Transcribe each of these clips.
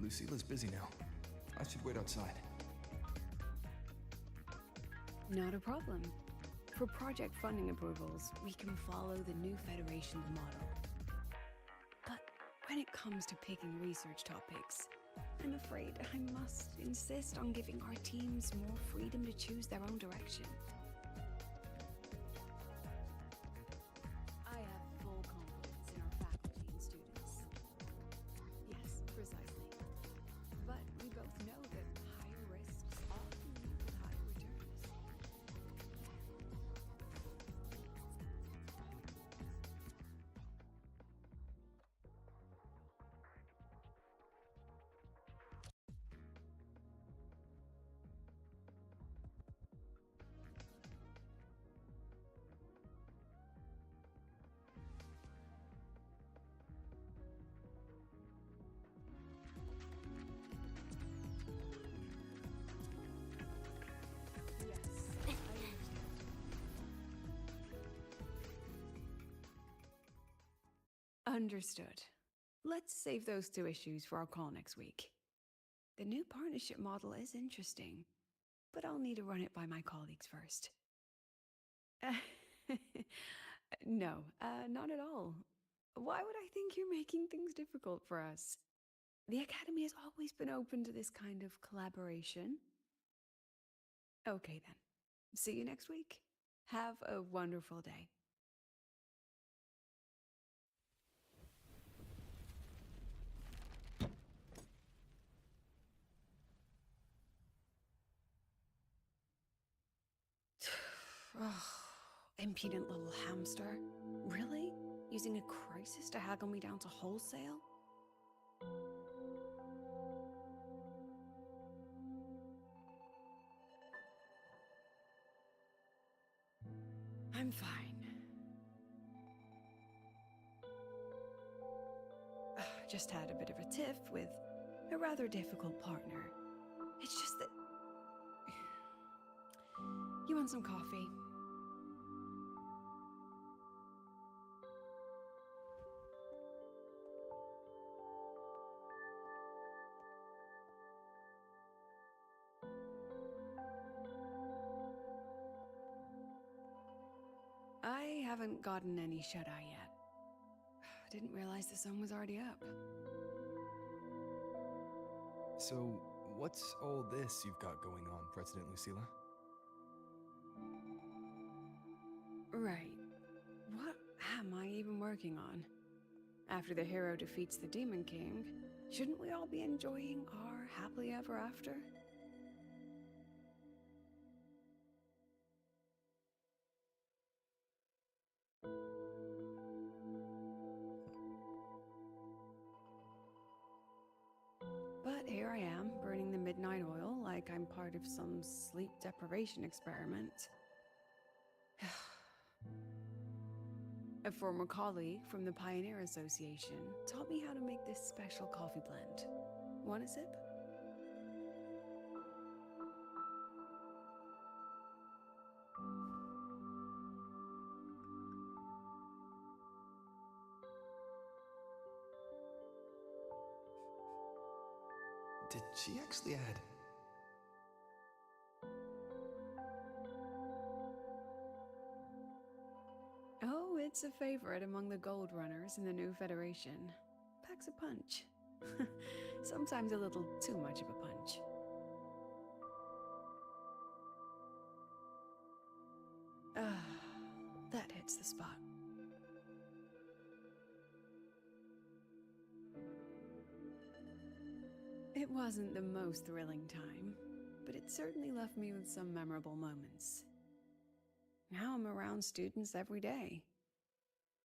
Lucilla's busy now. I should wait outside. Not a problem. For project funding approvals, we can follow the new Federation's model. But when it comes to picking research topics, I'm afraid I must insist on giving our teams more freedom to choose their own direction. I have full confidence in our faculty and students. Yes, precisely. But we both know that higher risks often lead with higher returns. Yes, I understand. Understood. Let's save those two issues for our call next week. The new partnership model is interesting, but I'll need to run it by my colleagues first. No, not at all. Why would I think you're making things difficult for us? The Academy has always been open to this kind of collaboration. Okay then. See you next week. Have a wonderful day. Ugh, impudent little hamster. Really? Using a crisis to haggle me down to wholesale? I'm fine. Just had a bit of a tiff with a rather difficult partner. It's just that... You want some coffee? I haven't gotten any shut-eye yet. I didn't realize the sun was already up. So, what's all this you've got going on, President Lucilla? Right. What am I even working on? After the hero defeats the Demon King, shouldn't we all be enjoying our happily ever after? But here I am, burning the midnight oil like I'm part of some sleep deprivation experiment. A former colleague from the Pioneer Association taught me how to make this special coffee blend. Want a sip? Did she actually add? Oh, it's a favorite among the Gold Runners in the new Federation. Packs a punch. Sometimes a little too much of a punch. Ah, that hits the spot. It wasn't the most thrilling time, but it certainly left me with some memorable moments. Now I'm around students every day,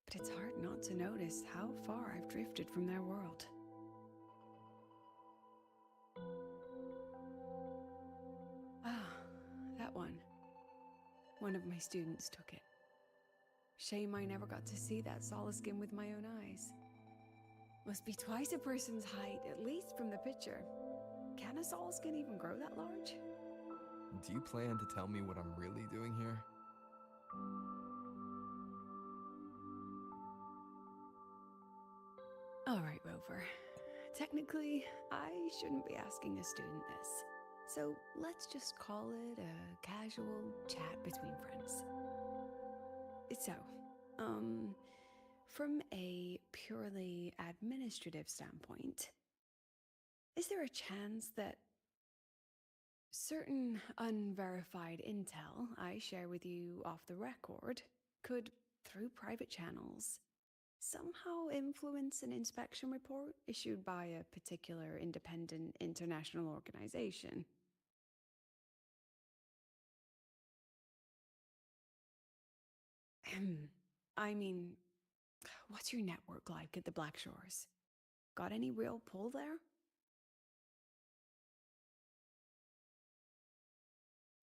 but it's hard not to notice how far I've drifted from their world. Ah, that one. One of my students took it. Shame I never got to see that solace skin with my own eyes. Must be twice a person's height, at least from the picture. Can a solace skin even grow that large? Do you plan to tell me what I'm really doing here? All right, Rover. Technically, I shouldn't be asking a student this. So let's just call it a casual chat between friends. So, from a purely administrative standpoint, is there a chance that certain unverified intel I share with you off the record could, through private channels, somehow influence an inspection report issued by a particular independent international organization? I mean, what's your network like at the Black Shores? Got any real pull there?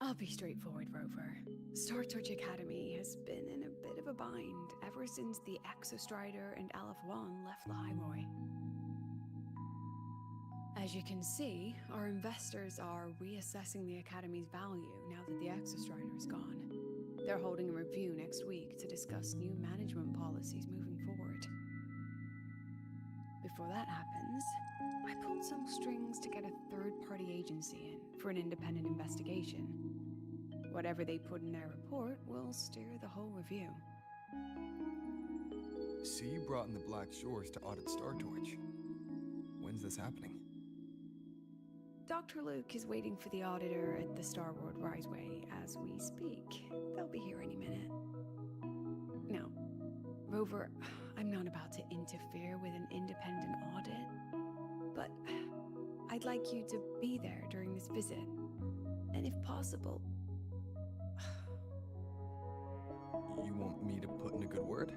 I'll be straightforward, Rover. Star Touch Academy has been in a bit of a bind ever since the Exostrider and Aleph One left the Highroy. As you can see, our investors are reassessing the Academy's value now that the Exostrider is gone. They're holding a review next week to discuss new management policies moving forward. Before that happens, I pulled some strings to get a third-party agency in for an independent investigation. Whatever they put in their report will steer the whole review. So you brought in the Black Shores to audit Star Torch. When's this happening? Dr. Luke is waiting for the auditor at the Starward Riseway as we speak. They'll be here any minute. Now, Rover, I'm not about to interfere with an independent audit, but I'd like you to be there during this visit. And if possible... You want me to put in a good word?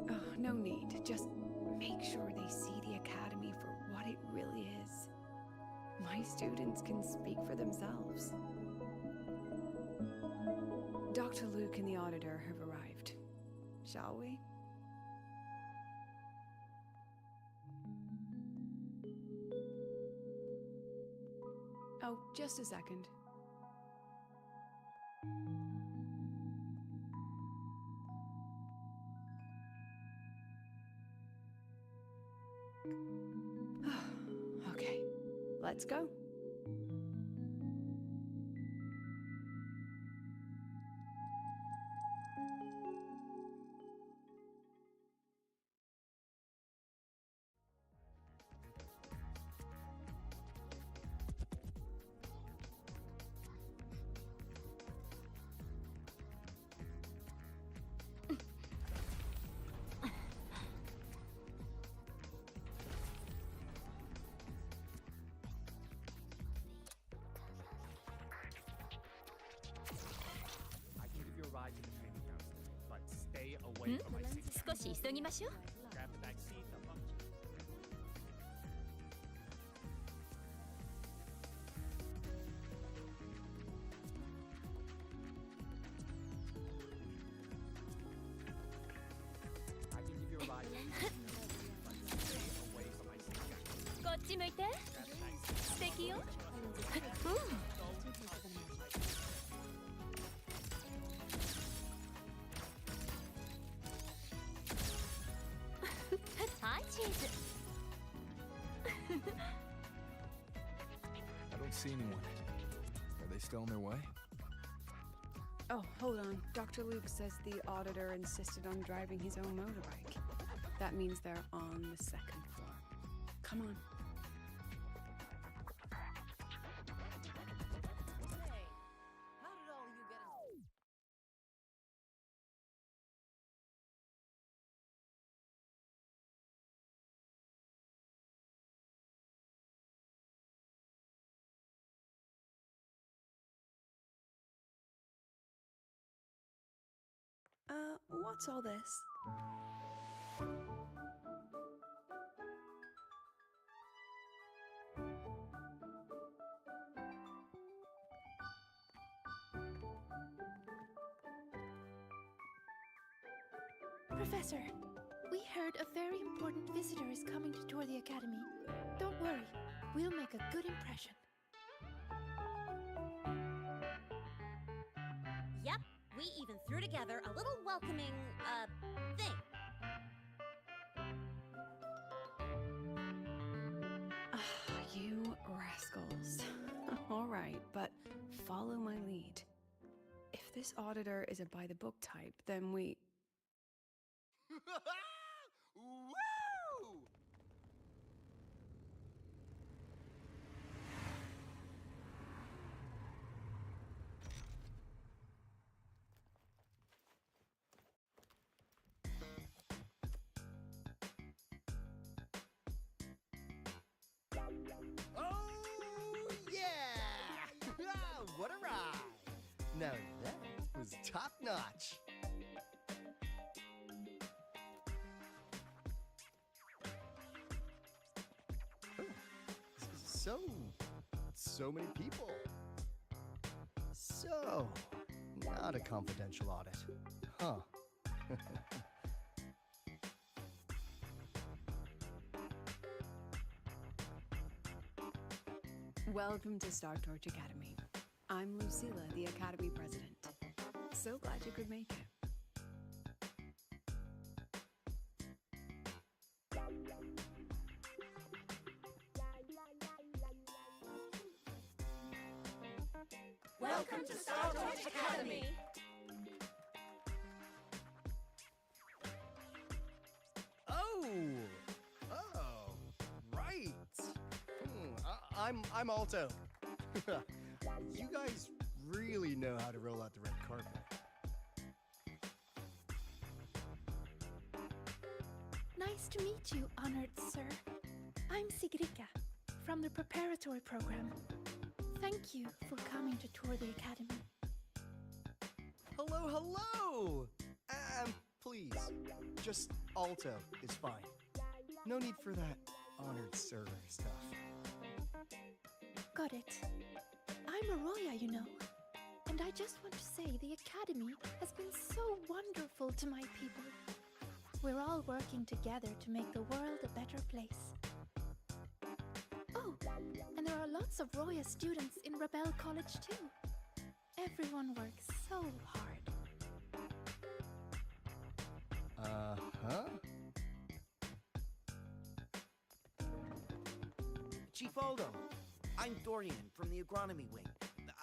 Oh, no need. Just make sure they see the Academy for what it really is. My students can speak for themselves. Dr. Luke and the auditor have arrived. Shall we? Oh, just a second. Okay, let's go. I can give you a ride to the training house, but stay away from my seat. 少し急ぎましょう。 Grab the back seat. The function. I can give you a ride to the training house, but stay away from my seat. こっち向いて。 Grab the back seat. 素敵よ。はい、チーズ。 I don't see anyone. Are they still on their way? Oh, hold on. Dr. Luke says the auditor insisted on driving his own motorbike. That means they're on the second floor. Come on. What's all this? Professor, we heard a very important visitor is coming to tour the Academy. Don't worry, we'll make a good impression. Yep, we even threw together a little welcoming, thing. right, but follow my lead. If this auditor is a by-the-book type, then we... Woo! Oh, yeah! What a ride! Now that was top notch. So many people. So, not a confidential audit. Huh. Welcome to Star Torch Academy. I'm Lucilla, the Academy President. So glad you could make it. Welcome to Star Torch Academy! Oh, right. I'm Alto. You guys really know how to roll out the red carpet. Nice to meet you, honored sir. I'm Sigrika, from the preparatory program. Thank you for coming to tour the academy. Hello! Please, just Alto is fine. No need for that honored sir stuff. Got it. I'm Arroya, you know. And I just want to say the academy has been so wonderful to my people. We're all working together to make the world a better place. Oh, and there are lots of Roya students in Rebel College too. Everyone works so hard. Uh-huh. Chief Aldo, I'm Dorian from the agronomy wing.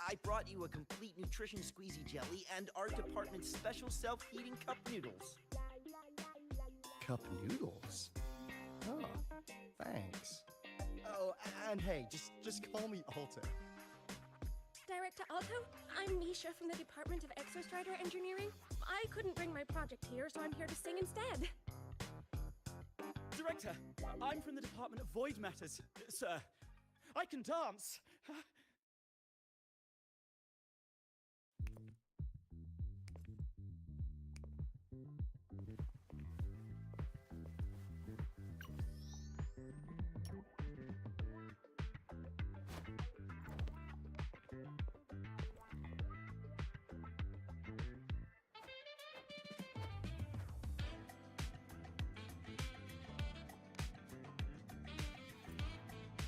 I brought you a complete nutrition squeezy jelly and our department's special self-heating cup noodles. Cup noodles? Oh, thanks. Oh, and hey, just call me Alto. Director Alto, I'm Nisha from the Department of Exostrider Engineering. I couldn't bring my project here, so I'm here to sing instead. Director, I'm from the Department of Void Matters. Sir, I can dance.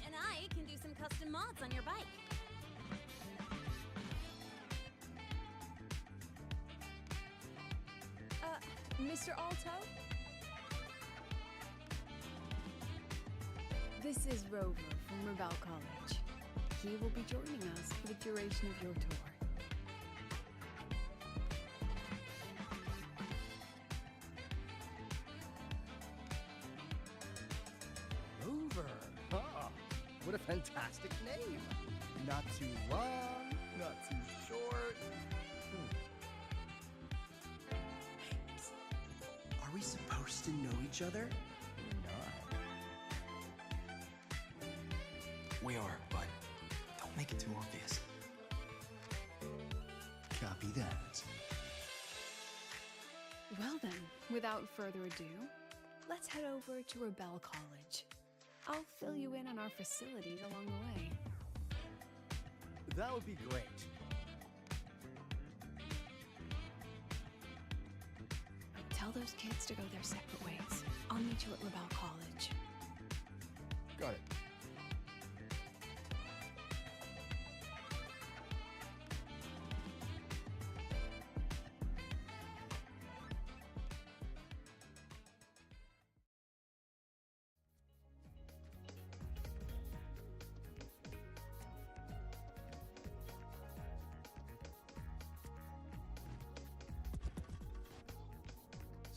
And I can do some custom mods on your bike. Mr. Alto? This is Rover from Rebel College. He will be joining us for the duration of your tour. Rover. Huh. What a fantastic name. Not too long, not too short. Are we supposed to know each other? Not. We are, but don't make it too obvious. Copy that. Well then, without further ado, let's head over to Rebel College. I'll fill you in on our facilities along the way. That would be great. Tell those kids to go their separate ways. I'll meet you at Rebel College. Got it.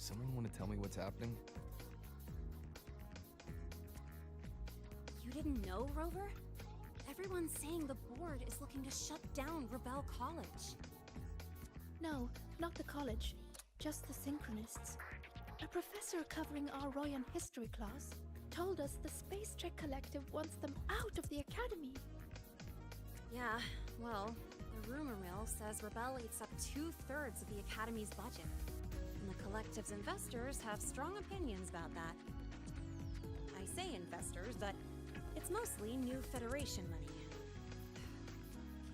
someone want to tell me what's happening? You didn't know, Rover? Everyone's saying the board is looking to shut down Rebel College. No, not the college. Just the Synchronists. A professor covering our Royan history class told us the Space Trek Collective wants them out of the academy. Yeah, well, the rumor mill says Rebel eats up 2/3 of the Academy's budget. And the Collective's investors have strong opinions about that. I say investors, but it's mostly new Federation money.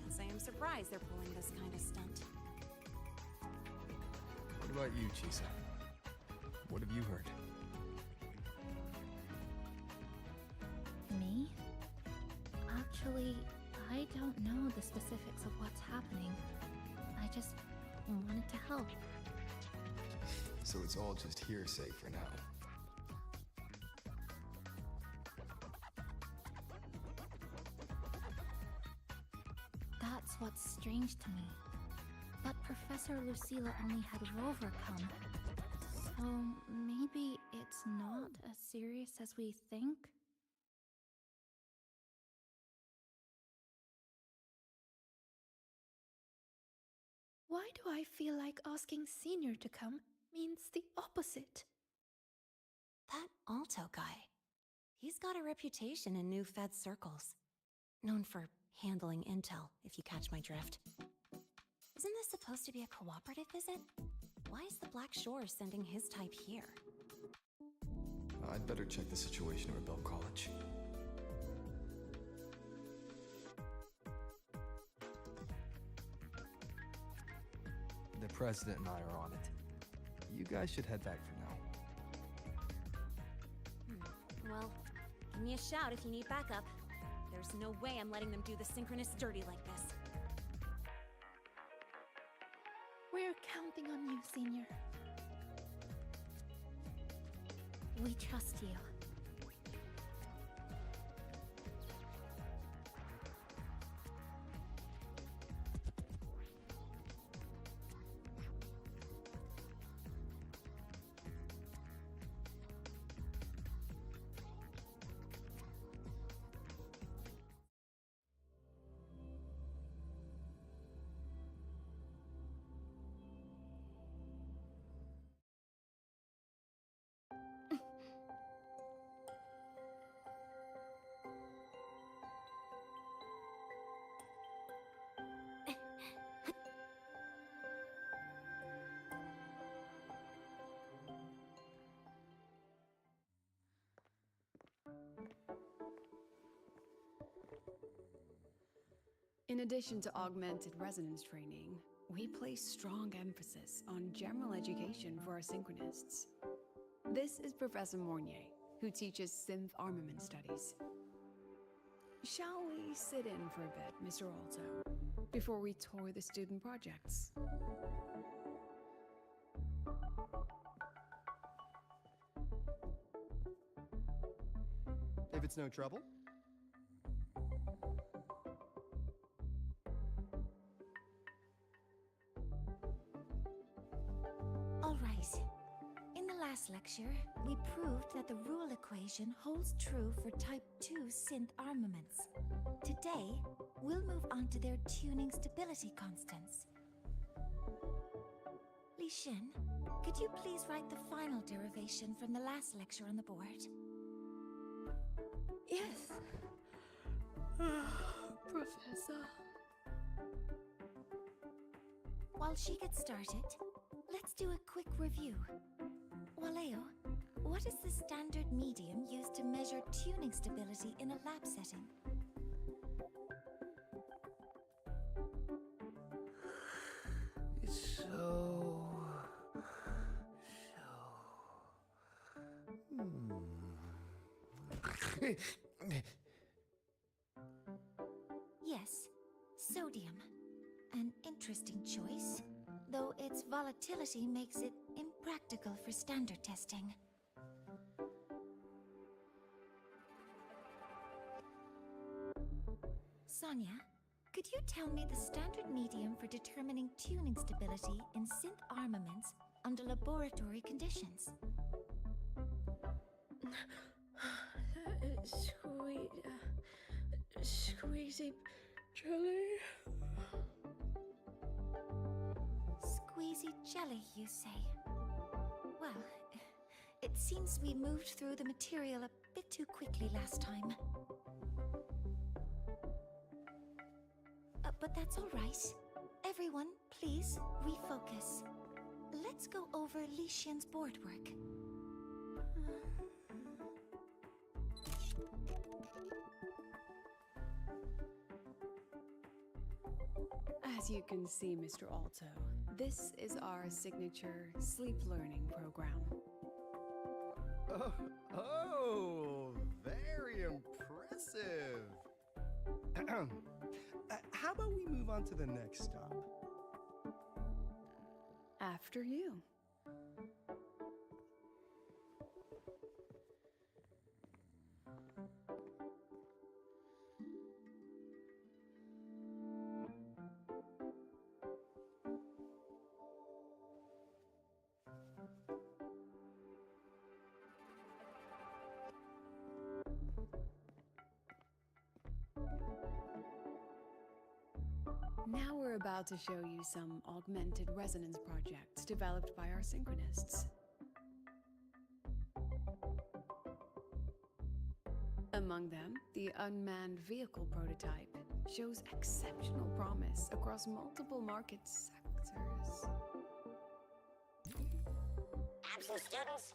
Can't say I'm surprised they're pulling this kind of stunt. What about you, Chisa? What have you heard? Me? Actually, I don't know the specifics of what's happening. I just wanted to help. So it's all just hearsay for now. That's what's strange to me. But Professor Lucilla only had Rover come. So maybe it's not as serious as we think? Why do I feel like asking Senior to come means the opposite? That Alto guy. He's got a reputation in new Fed circles. Known for handling intel, if you catch my drift. Isn't this supposed to be a cooperative visit? Why is the Black Shore sending his type here? I'd better check the situation at Rebel College. The President and I are on it. You guys should head back for now. Well, give me a shout if you need backup. There's no way I'm letting them do the Synchronists dirty like this. We're counting on you, Senior. We trust you. In addition to augmented resonance training, we place strong emphasis on general education for our Synchronists. This is Professor Mornier, who teaches synth armament studies. Shall we sit in for a bit, Mr. Alto, before we tour the student projects? If it's no trouble. All right. In the last lecture, we proved that the rule equation holds true for Type 2 synth armaments. Today, we'll move on to their tuning stability constants. Li Xin, could you please write the final derivation from the last lecture on the board? Yes. Professor. While she gets started, let's do a quick review. Waleo, what is the standard medium used to measure tuning stability in a lab setting? It's Yes, sodium. An interesting choice, though its volatility makes it impractical for standard testing. Sonia, could you tell me the standard medium for determining tuning stability in synth armaments under laboratory conditions. Squeezy jelly. Squeezy jelly, you say? Well, it seems we moved through the material a bit too quickly last time. But that's all right. Everyone, please refocus. Let's go over Lician's board work. As you can see, Mr. Alto, this is our signature sleep learning program. Oh, very impressive. How about we move on to the next stop? After you. Now we're about to show you some augmented resonance projects developed by our synchronists. Among them, the unmanned vehicle prototype shows exceptional promise across multiple market sectors. Absent students,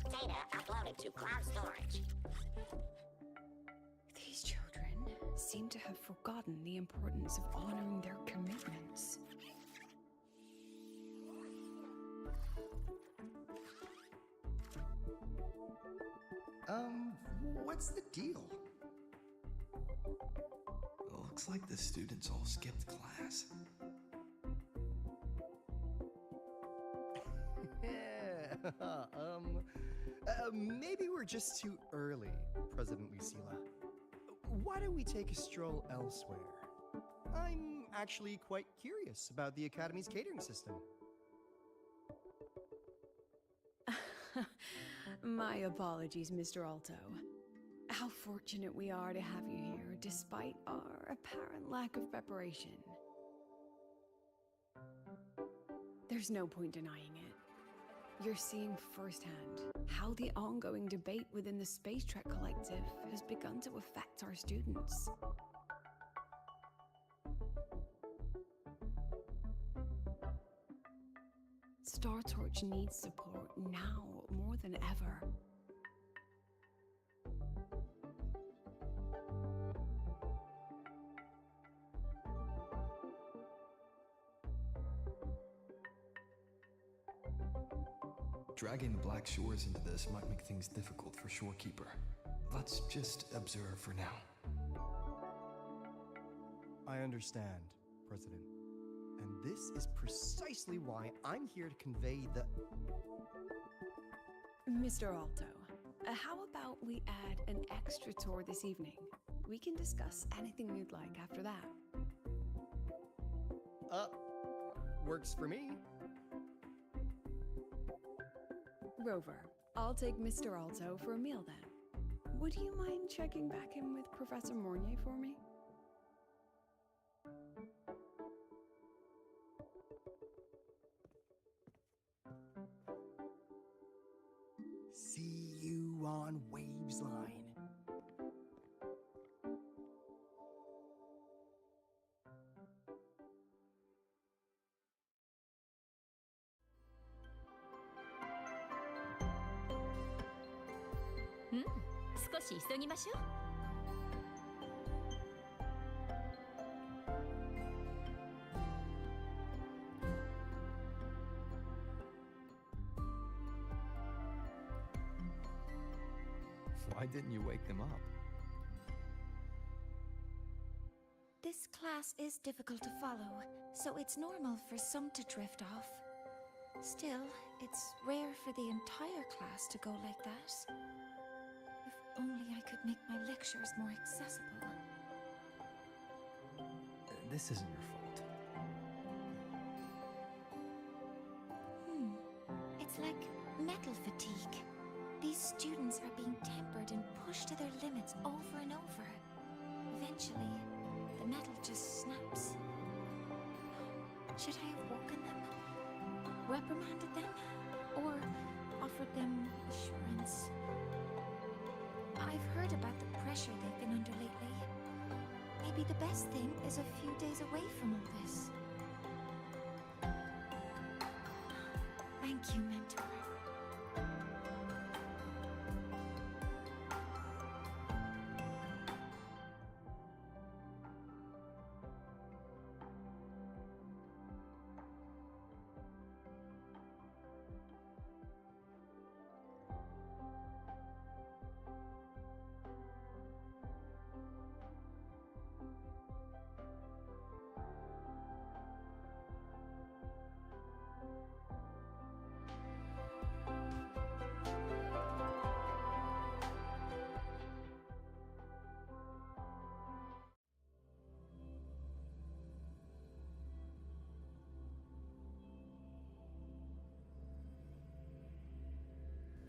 8. Data uploaded to cloud storage. These children seem to have forgotten the importance of honoring their commitments. What's the deal? Looks like the students all skipped class. Yeah. Maybe we're just too early, President Lucilla. Why don't we take a stroll elsewhere? I'm actually quite curious about the Academy's catering system. My apologies, Mr. Alto. How fortunate we are to have you here, despite our apparent lack of preparation. There's no point denying it. You're seeing firsthand how the ongoing debate within the Space Trek Collective has begun to affect our students. Star Torch needs support now more than ever. Dragging the Black Shores into this might make things difficult for Shorekeeper. Let's just observe for now. I understand, President. And this is precisely why I'm here to convey the... Mr. Alto, how about we add an extra tour this evening? We can discuss anything you'd like after that. Works for me. Rover, I'll take Mr. Alto for a meal then. Would you mind checking back in with Professor Mornier for me? See you on Waves Line. Hmm? 少し急ぎましょう。Why didn't you wake them up? This class is difficult to follow, so it's normal for some to drift off. Still, it's rare for the entire class to go like that. If only I could make my lectures more accessible. This isn't your fault. It's like metal fatigue. These students are being tempered and pushed to their limits over and over. Eventually, the metal just snaps. Should I have woken them? Reprimanded them? Or offered them assurance? I've heard about the pressure they've been under lately. Maybe the best thing is a few days away from all this. Thank you, Mentor.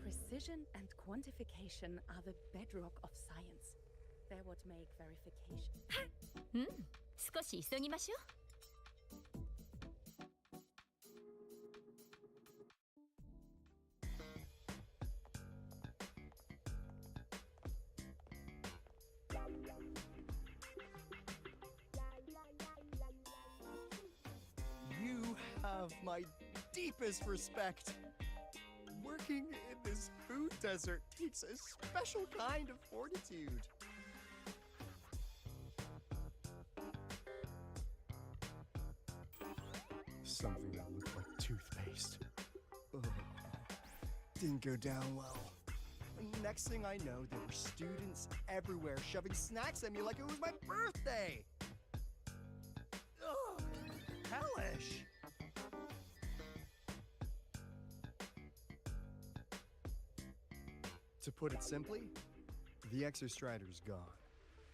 Precision and quantification are the bedrock of science. They're what make verification. 少し急ぎましょう。You have my deepest respect. Working in this food desert takes a special kind of fortitude. Something that looked like toothpaste. Ugh. Didn't go down well. Next thing I know, there were students everywhere shoving snacks at me like it was my birthday. Ugh, hellish. To put it simply, the Exostrider's gone.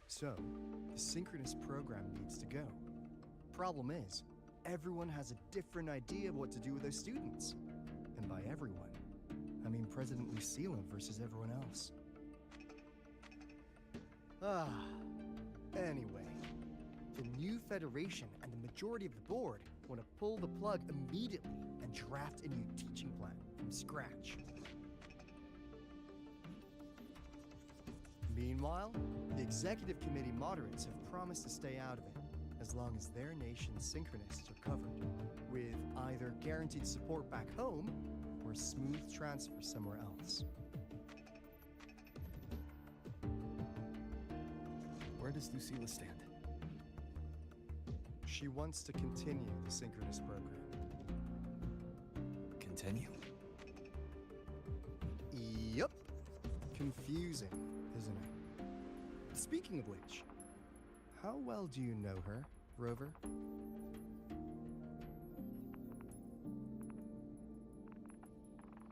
So, the synchronous program needs to go. Problem is, everyone has a different idea of what to do with those students. And by everyone, I mean President Lucilla versus everyone else. Anyway, the new Federation and the majority of the board want to pull the plug immediately and draft a new teaching plan from scratch. Meanwhile, the executive committee moderates have promised to stay out of it as long as their nation's synchronists are covered, with either guaranteed support back home or a smooth transfer somewhere else. Where does Lucilla stand? She wants to continue the synchronous program. Continue? Yup. Confusing, isn't it? Speaking of which, how well do you know her, Rover?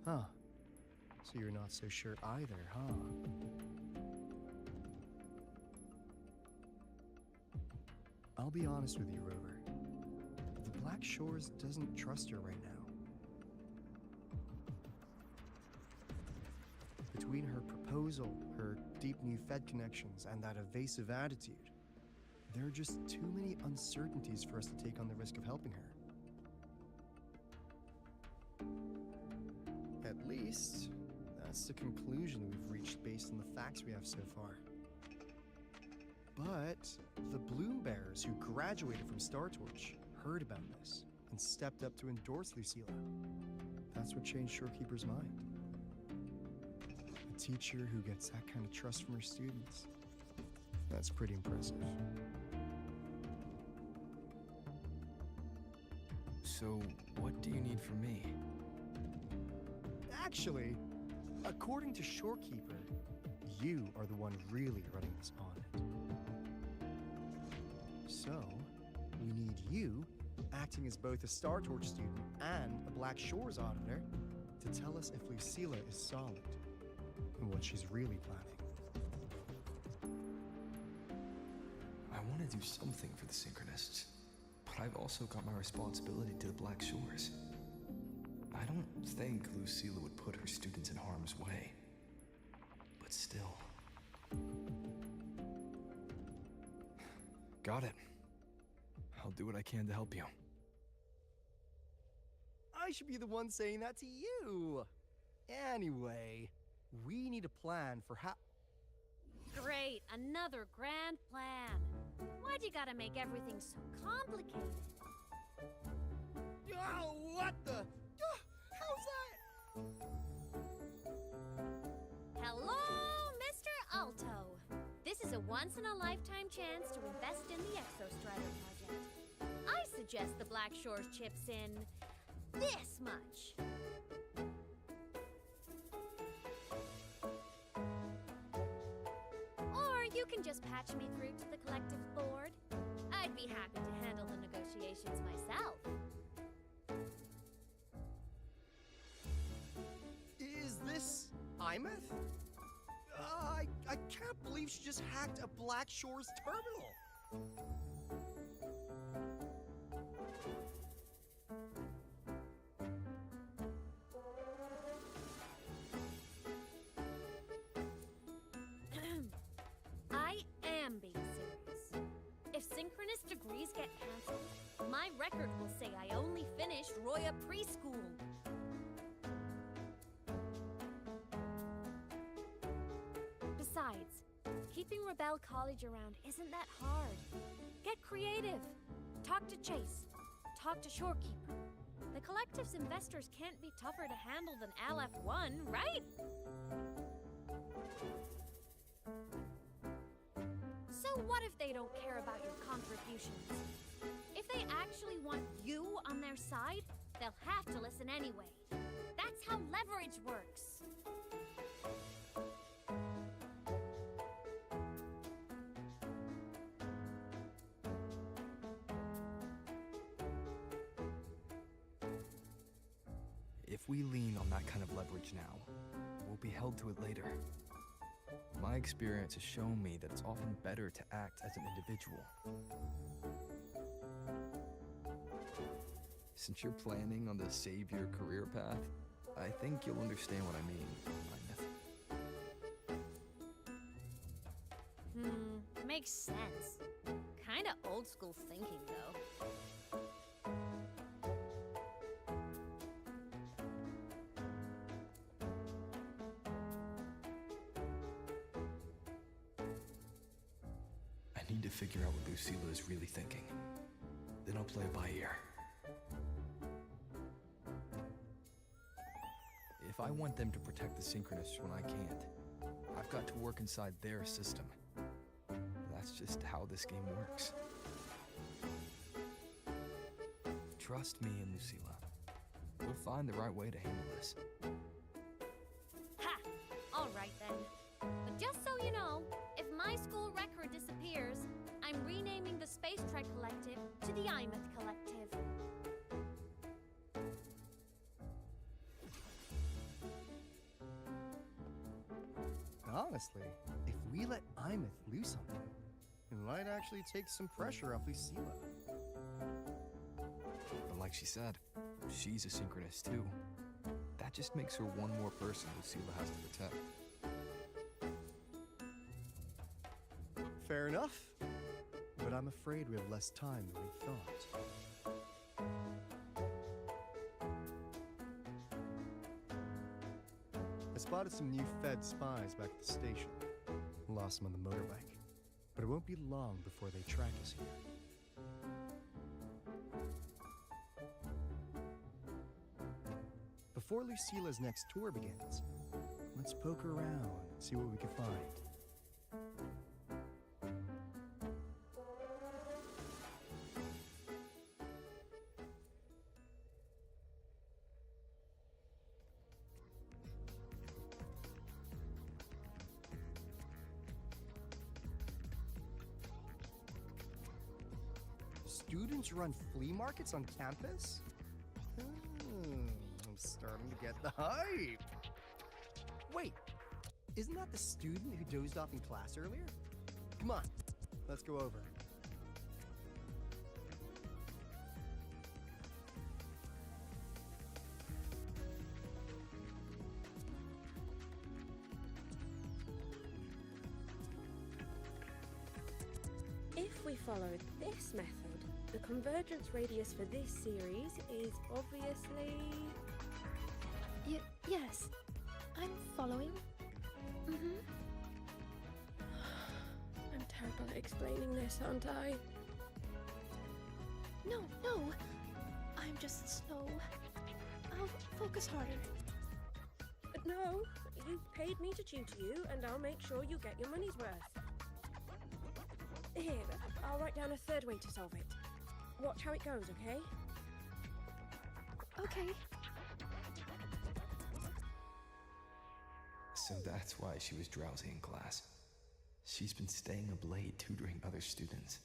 Huh. So you're not so sure either, huh? I'll be honest with you, Rover. The Black Shores doesn't trust her right now. Between her proposal, her deep new Fed connections, and that evasive attitude, there are just too many uncertainties for us to take on the risk of helping her. At least, that's the conclusion we've reached based on the facts we have so far. But the Bloom Bearers who graduated from StarTorch heard about this and stepped up to endorse Lucilla. That's what changed Shorekeeper's mind. A teacher who gets that kind of trust from her students. That's pretty impressive. So, what do you need from me? Actually, according to Shorekeeper, you are the one really running this audit. So, we need you, acting as both a StarTorch student and a Black Shores auditor, to tell us if Lucilla is solid and what she's really planning. I want to do something for the Synchronists, but I've also got my responsibility to the Black Shores. I I don't think Lucilla would put her students in harm's way. But still. Got it. I'll do what I can to help you. I should be the one saying that to you. Anyway, we need a plan for how... Great, another grand plan. Why'd you gotta make everything so complicated? Oh, what the... how's that? Hello, Mr. Alto. This is a once-in-a-lifetime chance to invest in the Exostrider project. I suggest the Black Shores chips in this much. Or you can just patch me through to the collective board. I'd be happy to handle the negotiations myself. Is this Imeth? I can't believe she just hacked a Black Shores terminal. I am being serious. If synchronous degrees get cancelled, my record will say I only finished Roya preschool. Besides, keeping Rebel College around isn't that hard. Get creative. Talk to Chase. Talk to Shorekeeper. The Collective's investors can't be tougher to handle than LF1, right? So what if they don't care about your contributions? If they actually want you on their side, they'll have to listen anyway. That's how leverage works. If we lean on that kind of leverage now, we'll be held to it later. My experience has shown me that it's often better to act as an individual. Since you're planning on the savior career path, I think you'll understand what I mean, Imeth. Makes sense. Kinda old school thinking, though. I need to figure out what Lucilla is really thinking. Then I'll play it by ear. If I want them to protect the Synchronists when I can't, I've got to work inside their system. That's just how this game works. Trust me and Lucilla. We'll find the right way to handle this. Ha! Alright then. But just so you know, if my school record disappears, I'm renaming the Space Trek Collective to the Imeth Collective. Honestly, if we let Imeth loose on them, it might actually take some pressure off Lucilla. But like she said, she's a synchronist too. That just makes her one more person Lucilla has to protect. Fair enough. But I'm afraid we have less time than we thought. I spotted some new Fed spies back at the station. Lost them on the motorbike. But it won't be long before they track us here. Before Lucilla's next tour begins, let's poke around and see what we can find. Students run flea markets on campus? I'm starting to get the hype. Wait, isn't that the student who dozed off in class earlier? Come on, let's go over. if we follow this method, the convergence radius for this series is obviously... Yes. I'm following. Mm-hmm. I'm terrible at explaining this, aren't I? No. I'm just slow. I'll focus harder. No, you've paid me to tutor you, and I'll make sure you get your money's worth. Here, I'll write down a third way to solve it. Watch how it goes, okay? Okay. So that's why she was drowsy in class. She's been staying up late tutoring other students.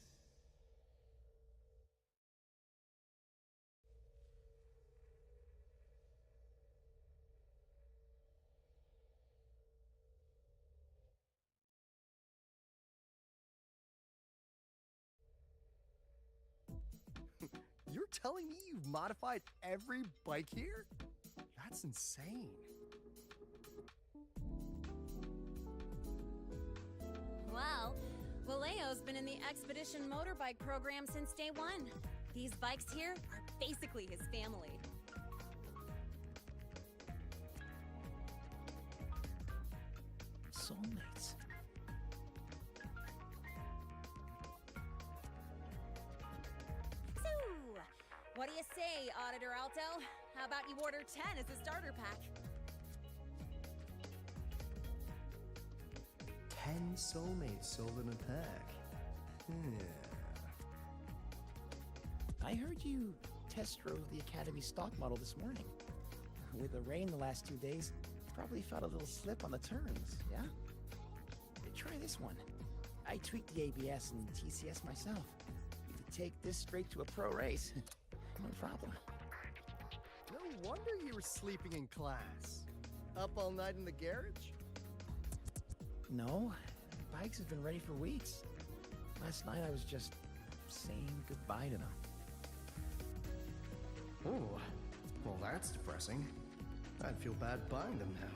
You're telling me you've modified every bike here? That's insane. Well, Valeo's been in the Expedition Motorbike program since day one. These bikes here are basically his family. Soulmates. So, what do you say, Auditor Alto? How about you order 10 as a starter pack? 10 soulmates sold in a pack. I heard you test drove the Academy stock model this morning. With the rain the last 2 days, probably felt a little slip on the turns, yeah? Try this one. I tweaked the ABS and TCS myself. You could take this straight to a pro race. No problem. No wonder you were sleeping in class. Up all night in the garage? No, bikes have been ready for weeks. Last night I was just saying goodbye to them. Oh, well that's depressing. I'd feel bad buying them now.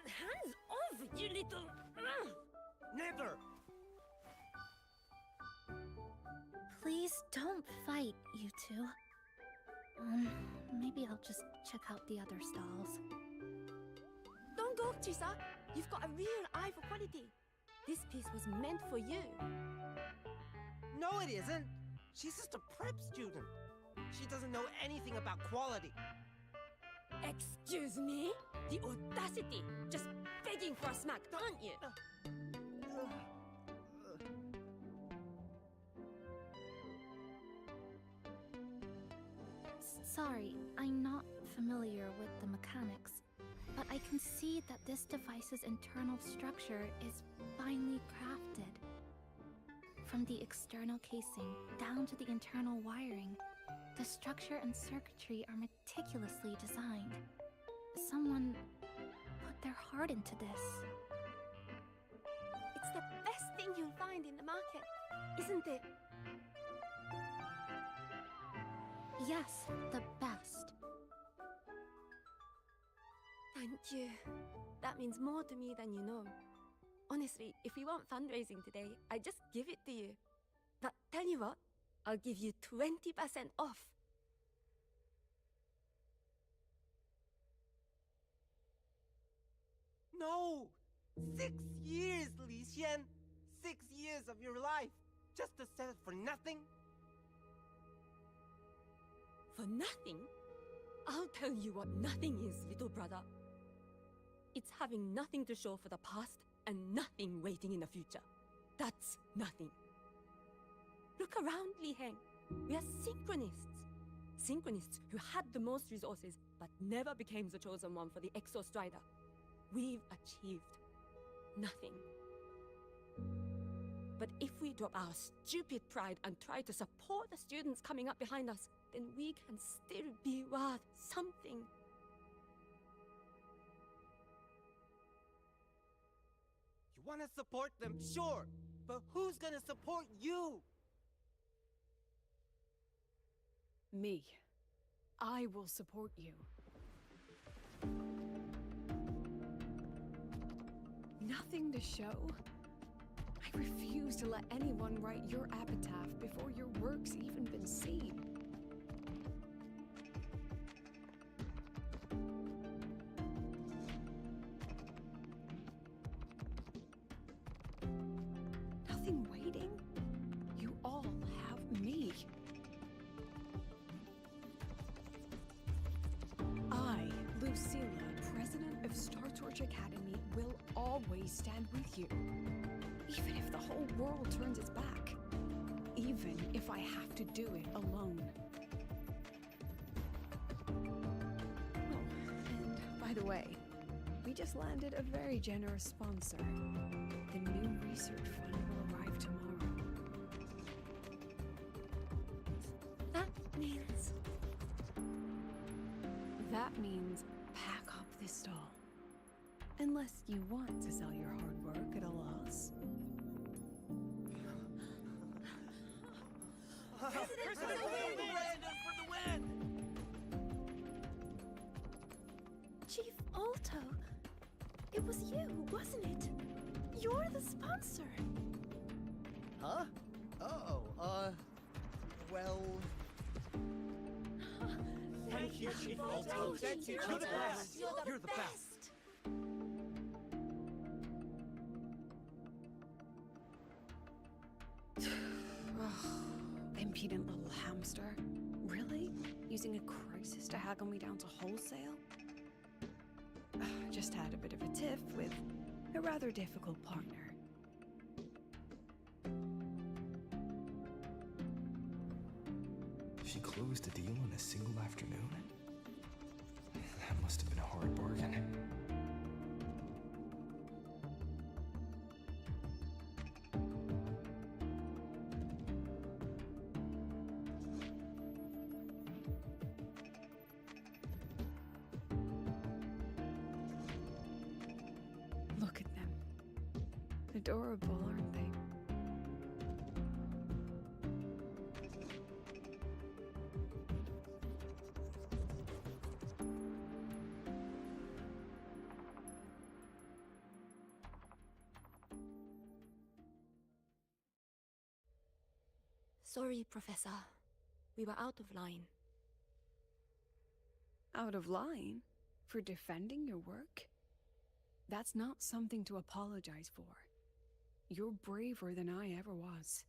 Hands off, you little... Never! Please don't fight, you two. Maybe I'll just check out the other stalls. Don't go, Chisa. You've got a real eye for quality. This piece was meant for you. No, it isn't. She's just a prep student. She doesn't know anything about quality. Excuse me? The audacity! Just begging for a smack, aren't you? Sorry, I'm not familiar with the mechanics, but I can see that this device's internal structure is finely crafted. From the external casing down to the internal wiring, the structure and circuitry are meticulously designed. Someone put their heart into this. It's the best thing you'll find in the market, isn't it? Yes, the best. Thank you. That means more to me than you know. Honestly, if we want fundraising today, I'd just give it to you. But tell you what, I'll give you 20% off. No! 6 years, Li Xian! 6 years of your life, just to sell it for nothing? For nothing? I'll tell you what nothing is, little brother. It's having nothing to show for the past and nothing waiting in the future. That's nothing. Look around, Li Heng. We are synchronists. Synchronists who had the most resources but never became the chosen one for the Exo Strider. We've achieved nothing. But if we drop our stupid pride and try to support the students coming up behind us, then we can still be worth something. You want to support them, sure, but who's gonna support you? Me. I will support you. Nothing to show? I refuse to let anyone write your epitaph before your work's even been seen. Nothing waiting? You all have me. I, Lucilla, President of Star Torch Academy, will always stand with you. Even if the whole world turns its back. Even if I have to do it alone. Oh, and by the way, we just landed a very generous sponsor. The new research fund will arrive tomorrow. That means pack up this stall. Unless you want to sell your hard work at a loss. Chief Alto, it was you, wasn't it? You're the sponsor. Huh? Oh, well... Thank you, Chief Alto. Thank you. You're the best. You're the best. Impudent little hamster. Really? Using a crisis to haggle me down to wholesale? Just had a bit of a tiff with a rather difficult partner. She closed the deal in a single afternoon? That must have been a hard bargain. Look at them. Adorable, aren't they? Sorry, Professor. We were out of line. Out of line? For defending your work? That's not something to apologize for. You're braver than I ever was.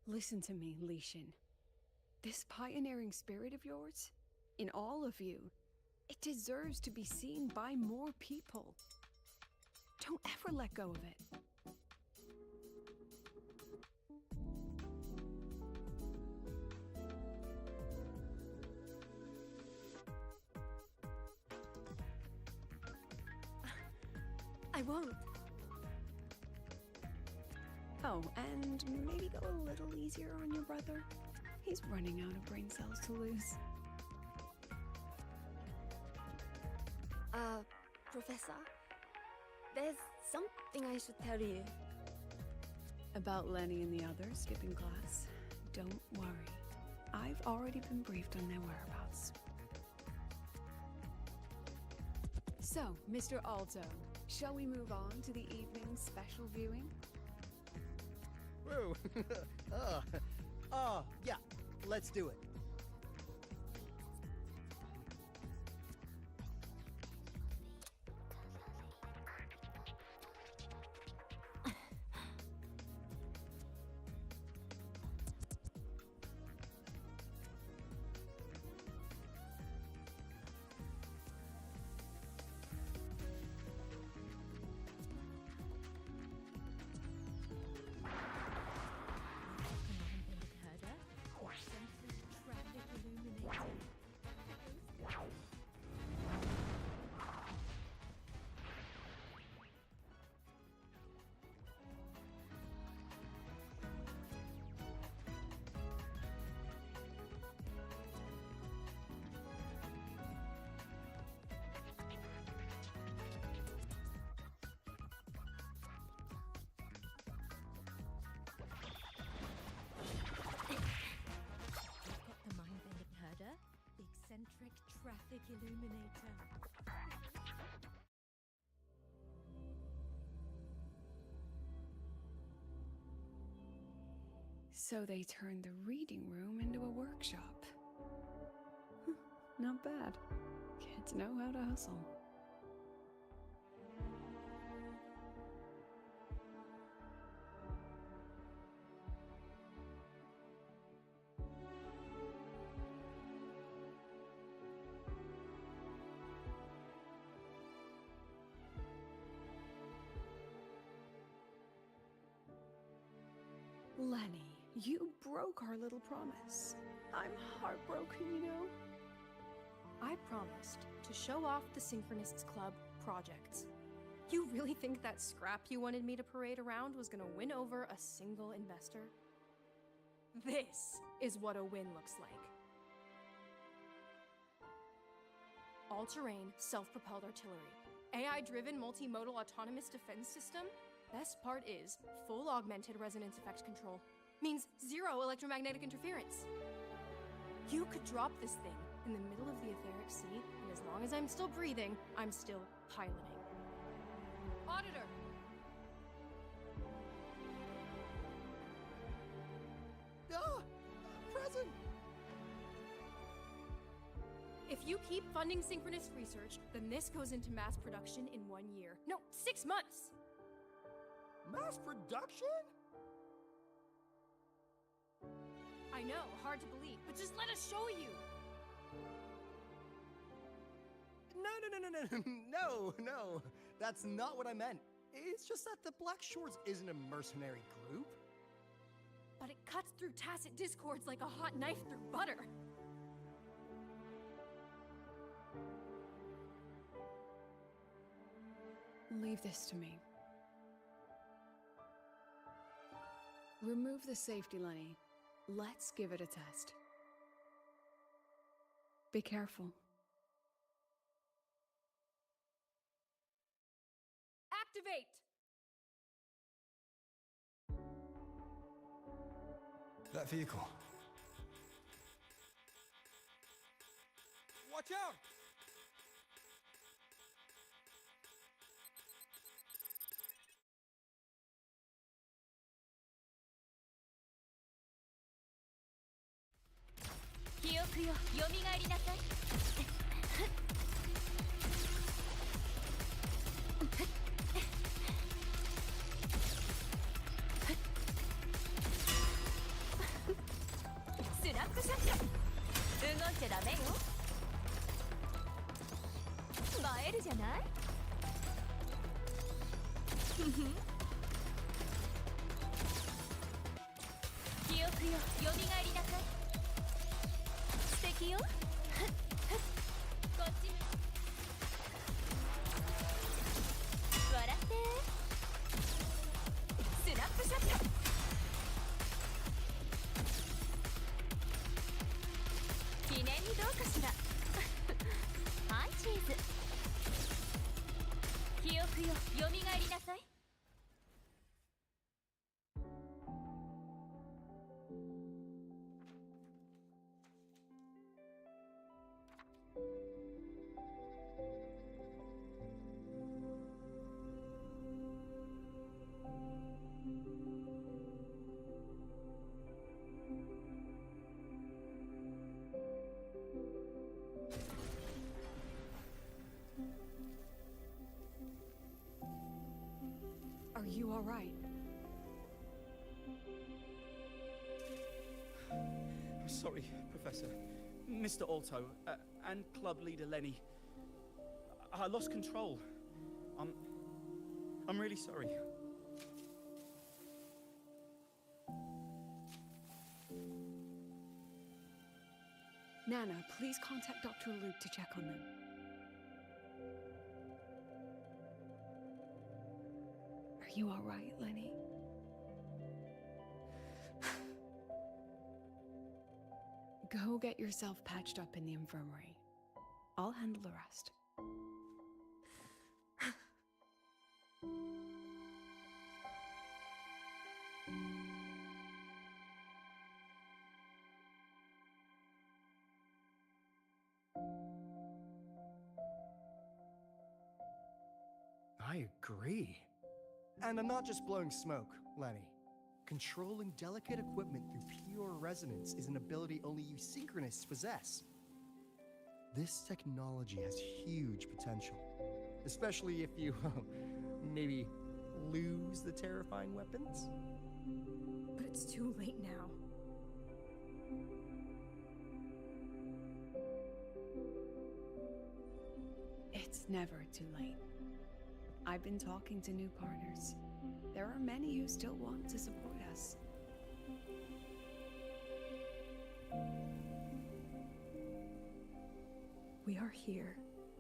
Listen to me, Li Xin. This pioneering spirit of yours, in all of you, it deserves to be seen by more people. Don't ever let go of it. I won't. Oh, and maybe go a little easier on your brother. He's running out of brain cells to lose. Professor, there's something I should tell you. About Lenny and the others skipping class? Don't worry. I've already been briefed on their whereabouts. So, Mr. Alto, shall we move on to the evening's special viewing? Whoa. Yeah, let's do it. illuminator. So they turned the reading room into a workshop. Not bad. Kids know how to hustle. Lenny, you broke our little promise. I'm heartbroken, you know. I promised to show off the Synchronists Club projects. You really think that scrap you wanted me to parade around was gonna win over a single investor? This is what a win looks like. All-terrain, self-propelled artillery. AI-driven multimodal autonomous defense system? Best part is, full augmented resonance effect control. Means zero electromagnetic interference. You could drop this thing in the middle of the etheric sea, and as long as I'm still breathing, I'm still piloting. Auditor! Ah! Present! If you keep funding synchronous research, then this goes into mass production in 1 year. No, 6 months! Mass production? I know, hard to believe, but just let us show you! No. That's not what I meant. It's just that the Black Shores isn't a mercenary group. But it cuts through tacit discords like a hot knife through butter. Leave this to me. Remove the safety, Lenny. Let's give it a test. Be careful. Activate! That vehicle. Watch out! Are you all right? I'm sorry, Professor. Mr. Alto, and club leader Lenny. I lost control. I'm really sorry. Nana, please contact Dr. Luke to check on them. Are you all right, Lenny? Go get yourself patched up in the infirmary. I'll handle the rest. I agree. And I'm not just blowing smoke, Lenny. Controlling delicate equipment through pure resonance is an ability only you synchronists possess. This technology has huge potential, especially if you, maybe lose the terrifying weapons? But it's too late now. It's never too late. I've been talking to new partners. There are many who still want to support us. We are here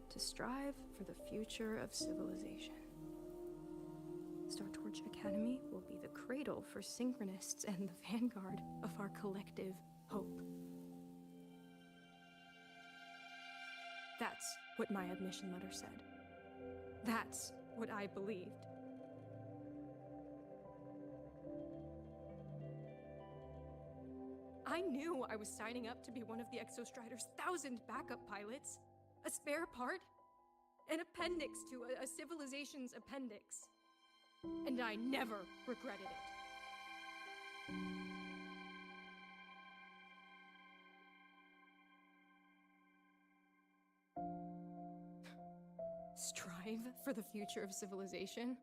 to strive for the future of civilization. Startorch Academy will be the cradle for synchronists and the vanguard of our collective hope. That's what my admission letter said. That's what I believed. I knew I was signing up to be one of the Exostrider's 1,000 backup pilots. A spare part. An appendix to a civilization's appendix. And I never regretted it. Strive for the future of civilization?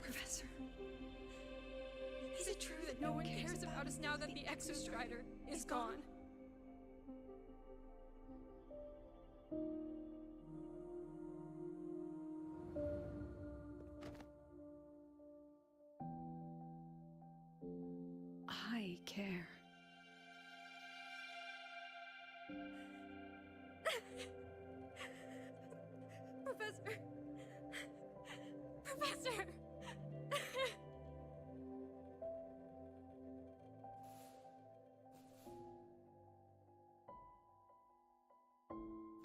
Professor, is it true that no one cares about us now that the Exostrider is gone? I care. Professor! Professor!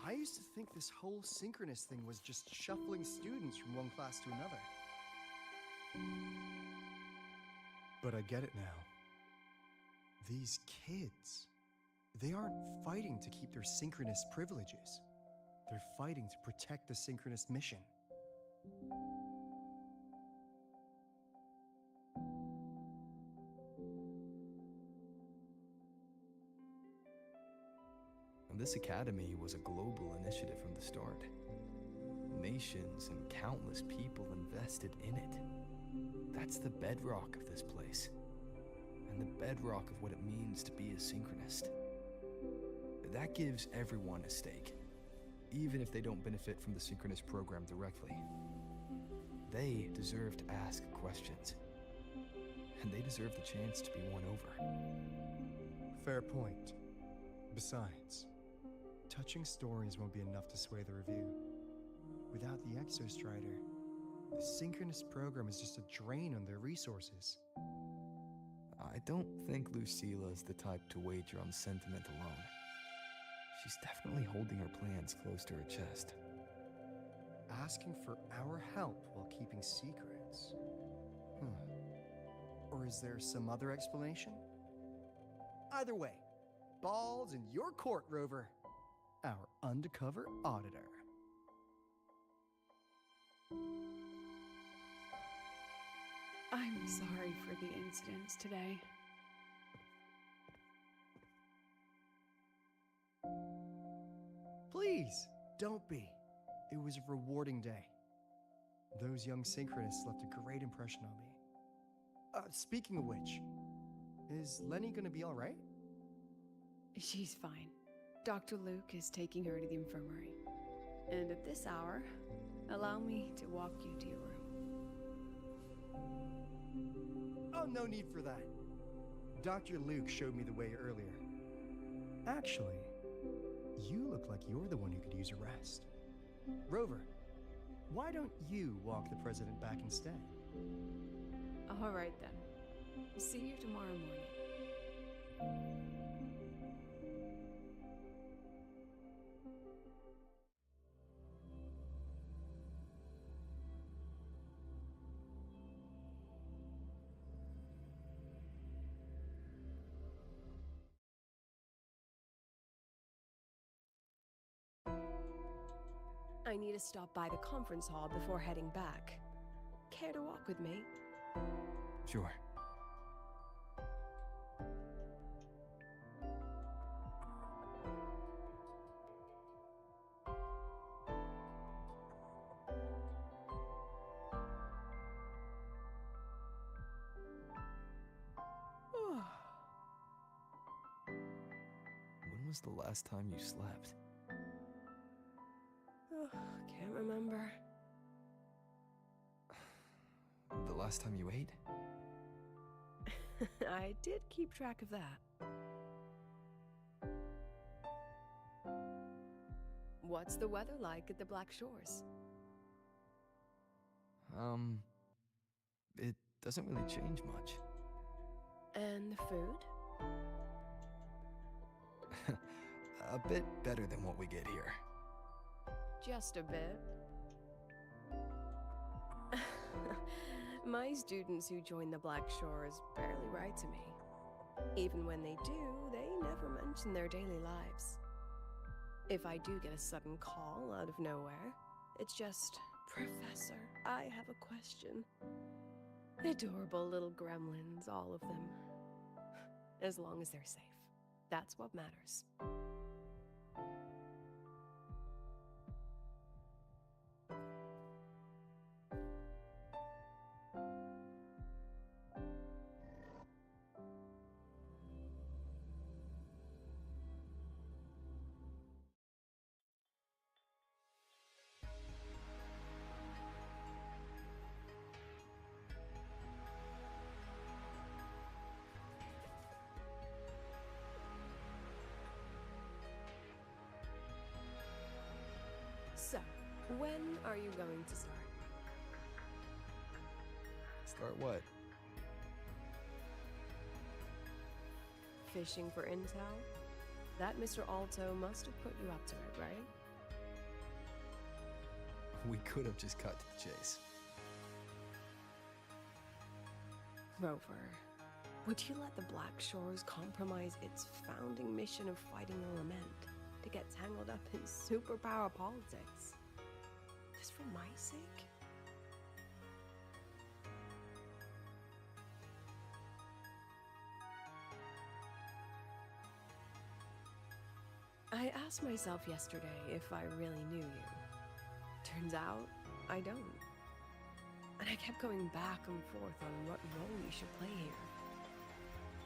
I used to think this whole synchronous thing was just shuffling students from one class to another. But I get it now. These kids, they aren't fighting to keep their synchronous privileges. They're fighting to protect the synchronous mission. And this academy was a global initiative from the start. Nations and countless people invested in it. That's the bedrock of this place. And the bedrock of what it means to be a synchronist. That gives everyone a stake, even if they don't benefit from the synchronous program directly. They deserve to ask questions. And they deserve the chance to be won over. Fair point. Besides, touching stories won't be enough to sway the review. Without the Exostrider, the synchronous program is just a drain on their resources. I don't think Lucilla is the type to wager on sentiment alone. She's definitely holding her plans close to her chest. Asking for our help while keeping secrets. Or is there some other explanation? Either way, ball's in your court, Rover. Our undercover auditor. I'm sorry for the incidents today. Please, don't be. It was a rewarding day. Those young synchronists left a great impression on me. Speaking of which, is Lenny gonna be alright? She's fine. Dr. Luke is taking her to the infirmary. And at this hour, allow me to walk you to your room. Oh, no need for that. Dr. Luke showed me the way earlier. Actually, You look like you're the one who could use a rest. Rover, why don't you walk the president back instead? All right then. See you tomorrow morning. I need to stop by the conference hall before heading back. Care to walk with me? Sure. When was the last time you slept? Can't remember. The last time you ate? I did keep track of that. What's the weather like at the Black Shores? It doesn't really change much. And the food? A bit better than what we get here. Just a bit. My students who join the Black Shores barely write to me. Even when they do, they never mention their daily lives. If I do get a sudden call out of nowhere, it's just, "Professor, I have a question." Adorable little gremlins, all of them. As long as they're safe. That's what matters. So, when are you going to start? Start what? Fishing for intel? That Mr. Alto must have put you up to it, right? We could have just cut to the chase. Rover, would you let the Black Shores compromise its founding mission of fighting the Lament to get tangled up in superpower politics? Just for my sake? I asked myself yesterday if I really knew you. Turns out, I don't. And I kept going back and forth on what role you should play here.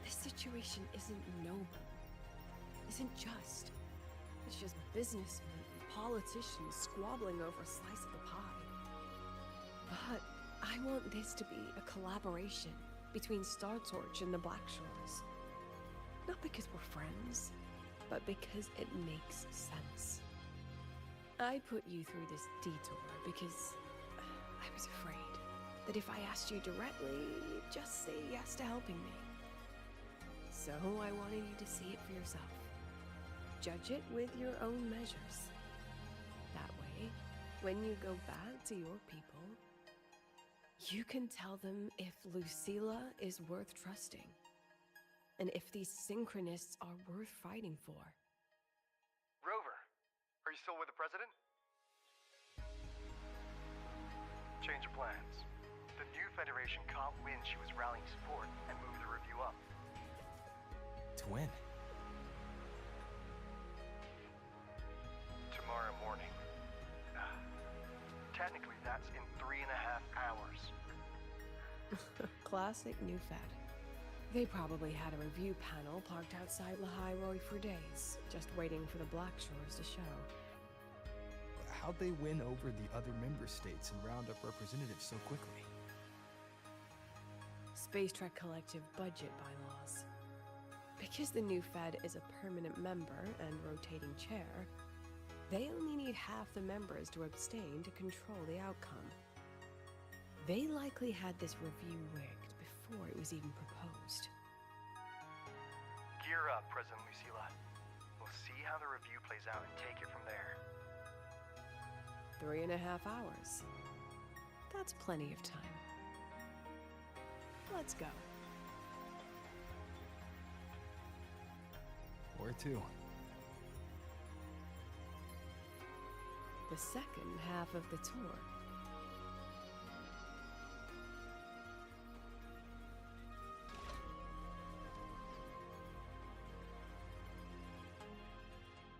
This situation isn't noble, isn't just. It's just businessmen and politicians squabbling over a slice of the pie. But I want this to be a collaboration between Star Torch and the Black Shores. Not because we're friends, but because it makes sense. I put you through this detour because I was afraid that if I asked you directly, you'd just say yes to helping me. So I wanted you to see it for yourself. Judge it with your own measures. That way, when you go back to your people, you can tell them if Lucilla is worth trusting, and if these synchronists are worth fighting for. Rover, are you still with the president? Change of plans. The new Federation can't win. She was rallying support and moved the review up. To win? Tomorrow morning. Technically, that's in 3.5 hours. Classic new Fed. They probably had a review panel parked outside Lahairoi for days, just waiting for the Black Shores to show. How'd they win over the other member states and round up representatives so quickly? Space Trek Collective budget bylaws. Because the new Fed is a permanent member and rotating chair, they only need half the members to abstain to control the outcome. They likely had this review rigged before it was even proposed. Gear up, President Lucilla. We'll see how the review plays out and take it from there. 3.5 hours. That's plenty of time. Let's go. Where to? The second half of the tour.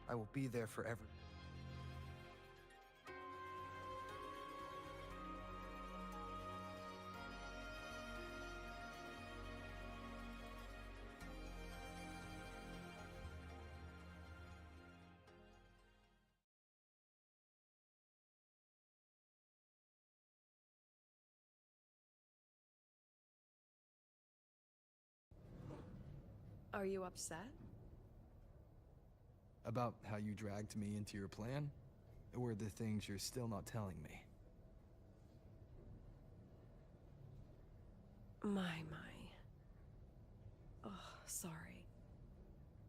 I will be there forever. Are you upset? About how you dragged me into your plan? Or the things you're still not telling me? My. Oh, sorry.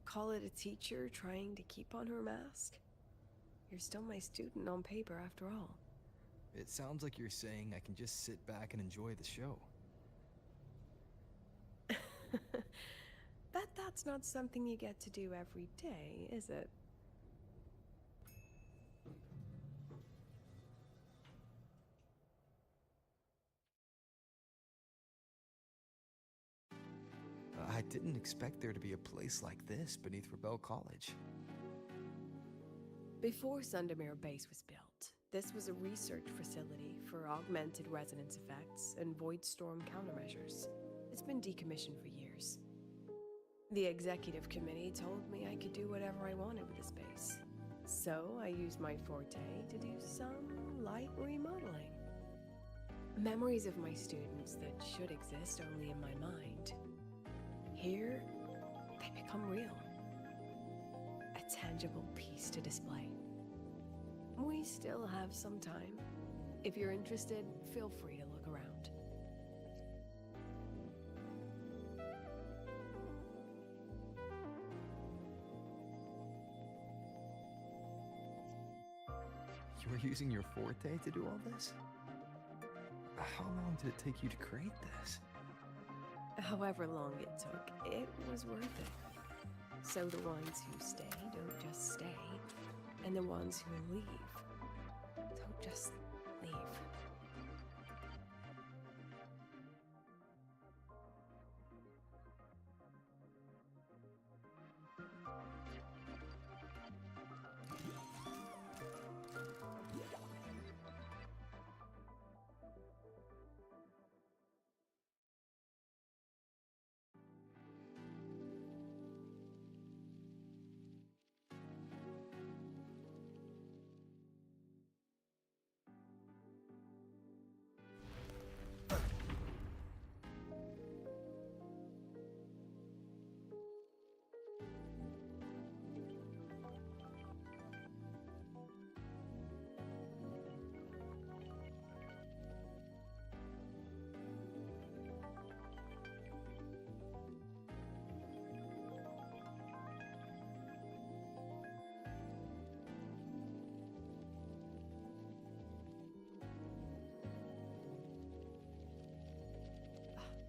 Call it a teacher trying to keep on her mask? You're still my student on paper after all. It sounds like you're saying I can just sit back and enjoy the show. That's not something you get to do every day, is it? I didn't expect there to be a place like this beneath Rebel College. Before Sundermere Base was built, this was a research facility for augmented resonance effects and void storm countermeasures. It's been decommissioned for years. The executive committee told me I could do whatever I wanted with the space. So I used my forte to do some light remodeling. Memories of my students that should exist only in my mind. Here, they become real. A tangible piece to display. We still have some time. If you're interested, feel free to look around. You were using your forte to do all this? How long did it take you to create this? However long it took, it was worth it. So the ones who stay don't just stay, and the ones who leave don't just leave.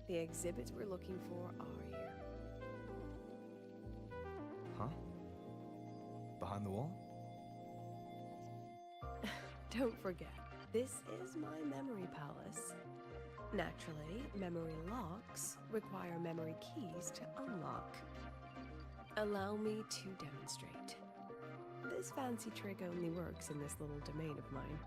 The exhibits we're looking for are here. Huh? Behind the wall? Don't forget, this is my memory palace. Naturally, memory locks require memory keys to unlock. Allow me to demonstrate. This fancy trick only works in this little domain of mine.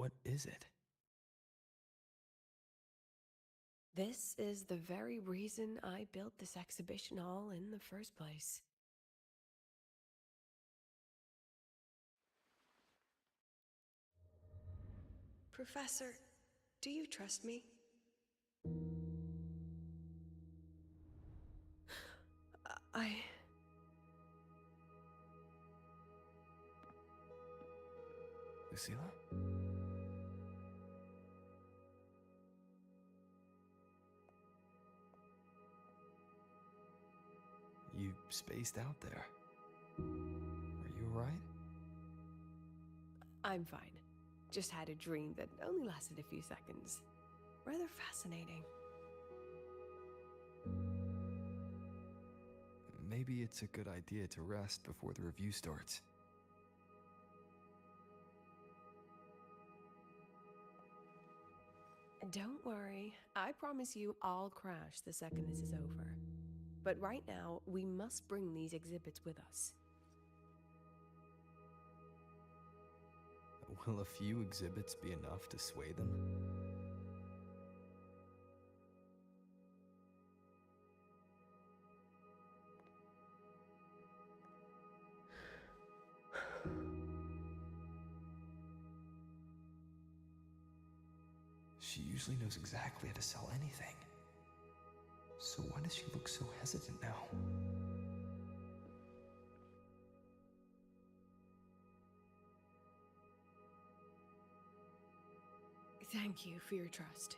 What is it? This is the very reason I built this exhibition hall in the first place. Professor, do you trust me? Lucilla? You spaced out there. Are you alright? I'm fine. Just had a dream that only lasted a few seconds. Rather fascinating. Maybe it's a good idea to rest before the review starts. Don't worry. I promise you I'll crash the second this is over. But right now, we must bring these exhibits with us. Will a few exhibits be enough to sway them? She usually knows exactly how to sell anything. So why does she look so hesitant now? Thank you for your trust.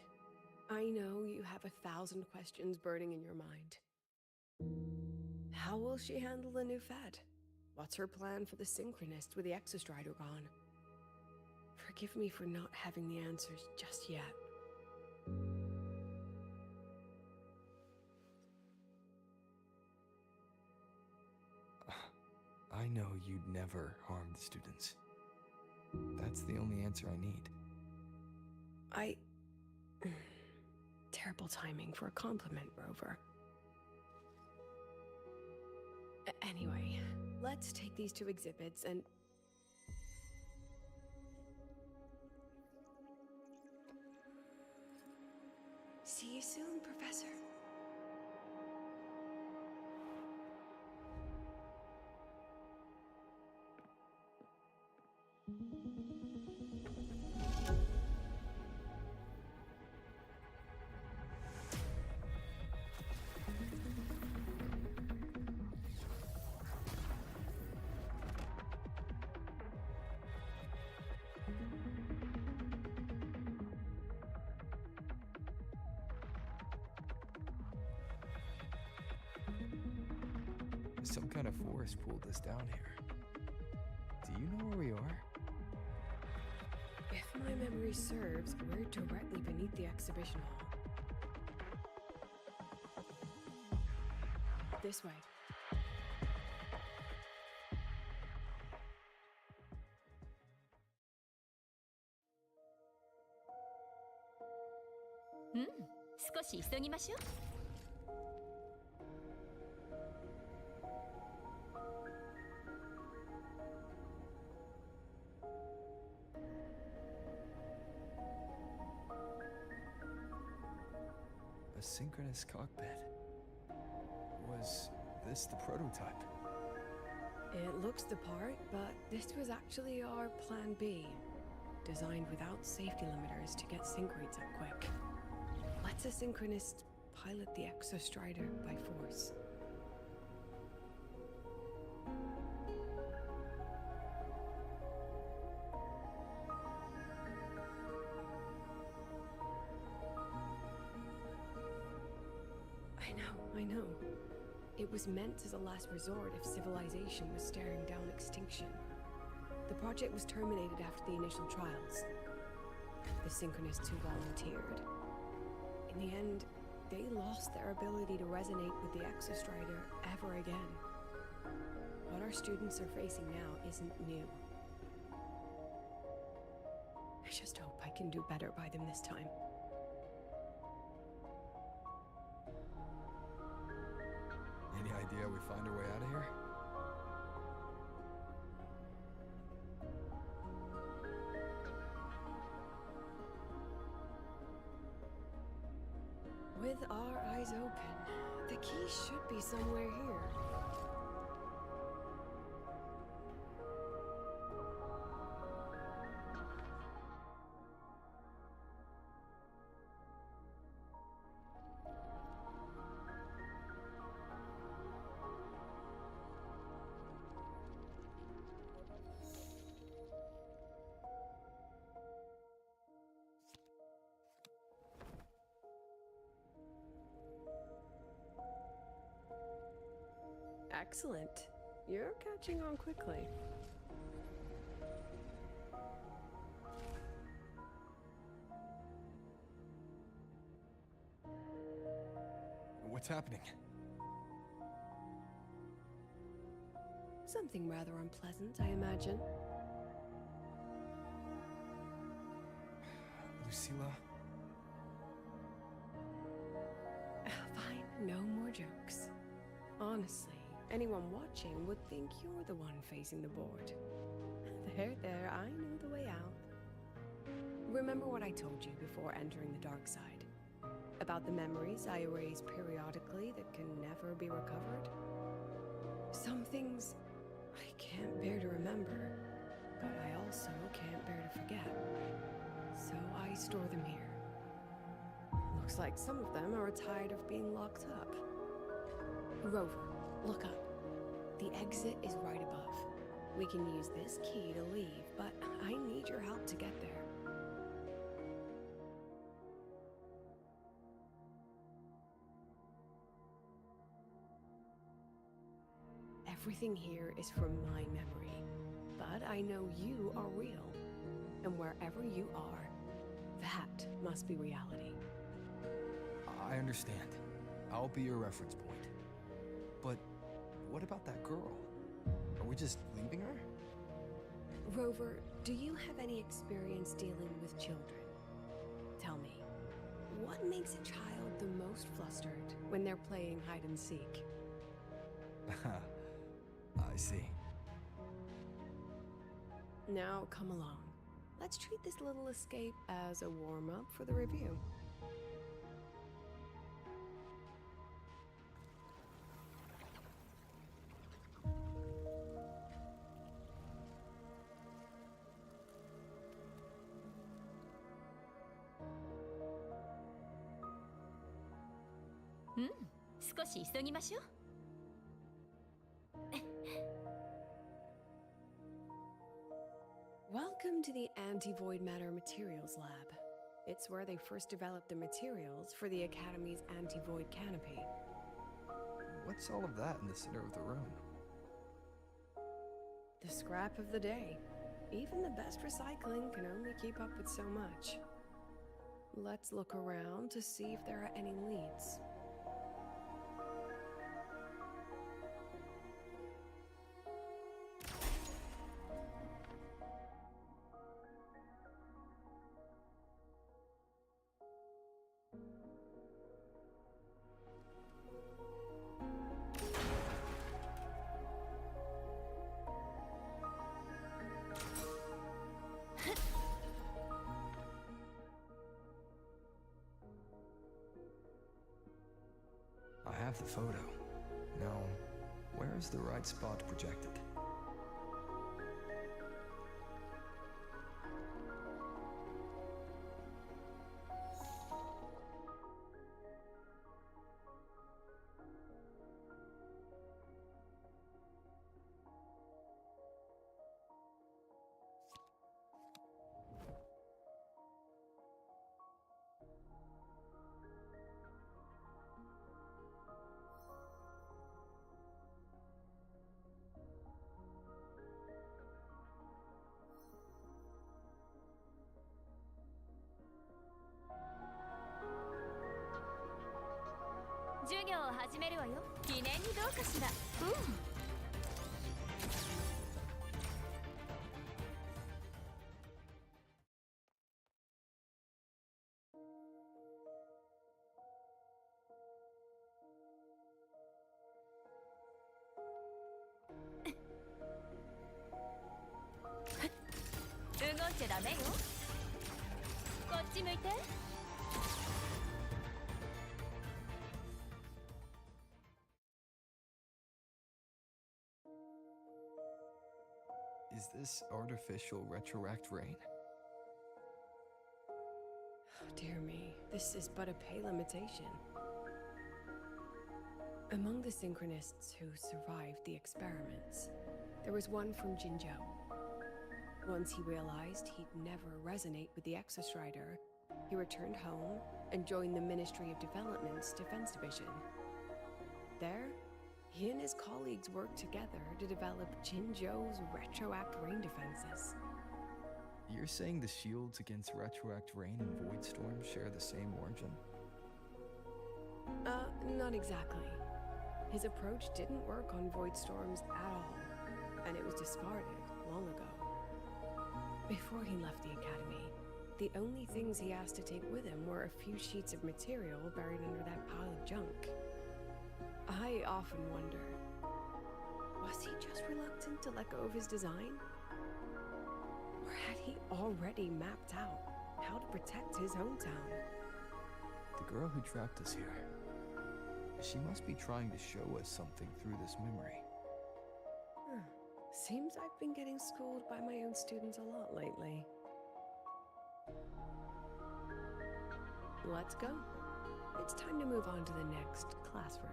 I know you have 1,000 questions burning in your mind. How will she handle the new fad? What's her plan for the Synchronist with the Exostrider gone? Forgive me for not having the answers just yet. I know you'd never harm the students. That's the only answer I need. Terrible timing for a compliment, Rover. Anyway, let's take these 2 exhibits and... See you soon, Professor. Some kind of force pulled us down here. Do you know where we are? If my memory serves, we're directly beneath the exhibition hall. This way. Hmm, 少し急ぎましょう。A synchronous cockpit. Was this the prototype? It looks the part, but this was actually our plan B. Designed without safety limiters to get sync rates up quick. Let's a synchronist pilot the Exostrider by force. I know. It was meant as a last resort if civilization was staring down extinction. The project was terminated after the initial trials. The Synchronists who volunteered. In the end, they lost their ability to resonate with the Exostrider ever again. What our students are facing now isn't new. I just hope I can do better by them this time. Any idea we find our way out of here? With our eyes open, the key should be somewhere here. Excellent. You're catching on quickly. What's happening? Something rather unpleasant, I imagine. Lucilla? Fine, no more jokes. Honestly, anyone watching would think you're the one facing the board. There, I know the way out. Remember what I told you before entering the dark side? About the memories I erase periodically that can never be recovered? Some things I can't bear to remember, but I also can't bear to forget. So I store them here. Looks like some of them are tired of being locked up. Rover, look up. The exit is right above. We can use this key to leave, but I need your help to get there. Everything here is from my memory, but I know you are real, and wherever you are, that must be reality. I understand. I'll be your reference point. But what about that girl? Are we just leaving her? Rover, do you have any experience dealing with children? Tell me, what makes a child the most flustered when they're playing hide and seek? I see. Now, come along. Let's treat this little escape as a warm-up for the review. Hmm, 少し急ぎましょう。Welcome to the Anti-Void Matter Materials Lab. It's where they first developed the materials for the Academy's anti-void canopy. What's all of that in the center of the room? The scrap of the day. Even the best recycling can only keep up with so much. Let's look around to see if there are any leads. I have the photo. Now, where is the right spot projected?授業を始めるわよ。記念にどうかしら。動いちゃダメよ。こっち向いて。Is this artificial retroact rain? Dear me, this is but a pale imitation. Among the synchronists who survived the experiments, there was one from Jinzhou. Once he realized he'd never resonate with the Exostrider, he returned home and joined the Ministry of Development's Defense Division. There, he and his colleagues worked together to develop Jinzhou's retroact rain defenses. You're saying the shields against retroact rain and void storm share the same origin? Not exactly. His approach didn't work on void storms at all, and it was discarded long ago. Before he left the academy, the only things he asked to take with him were a few sheets of material buried under that pile of junk. I often wonder, was he just reluctant to let go of his design? Or had he already mapped out how to protect his hometown? The girl who trapped us here, she must be trying to show us something through this memory. Seems I've been getting schooled by my own students a lot lately. Let's go. It's time to move on to the next classroom.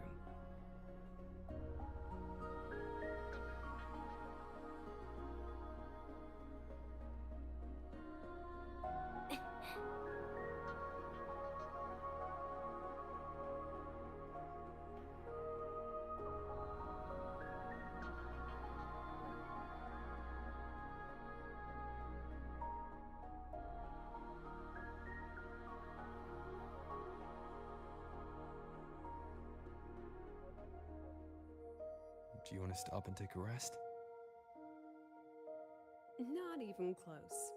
Do you want to stop and take a rest? Not even close.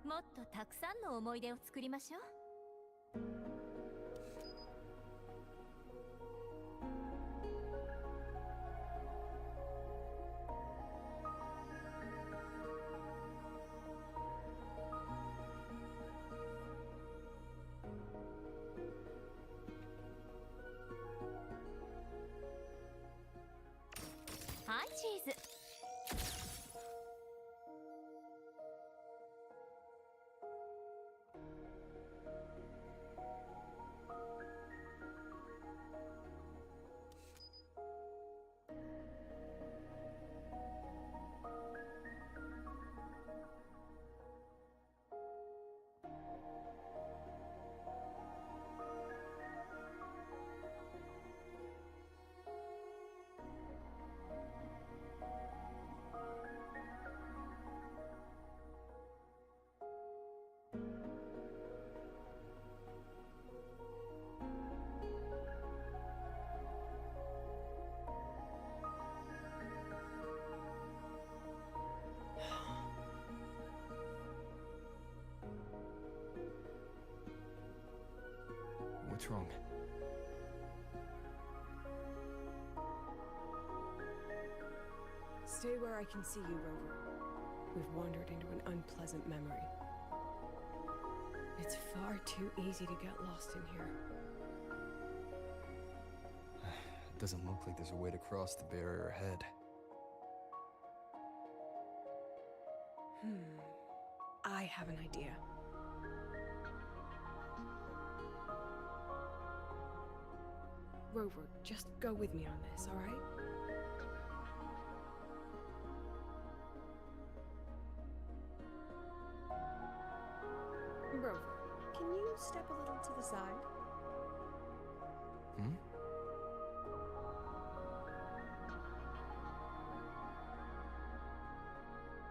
もっとたくさんの思い出を作りましょう。はい、チーズ。What's wrong? Stay where I can see you, Rover. We've wandered into an unpleasant memory. It's far too easy to get lost in here. It doesn't look like there's a way to cross the barrier ahead. I have an idea. Rover, just go with me on this, all right? Rover, can you step a little to the side?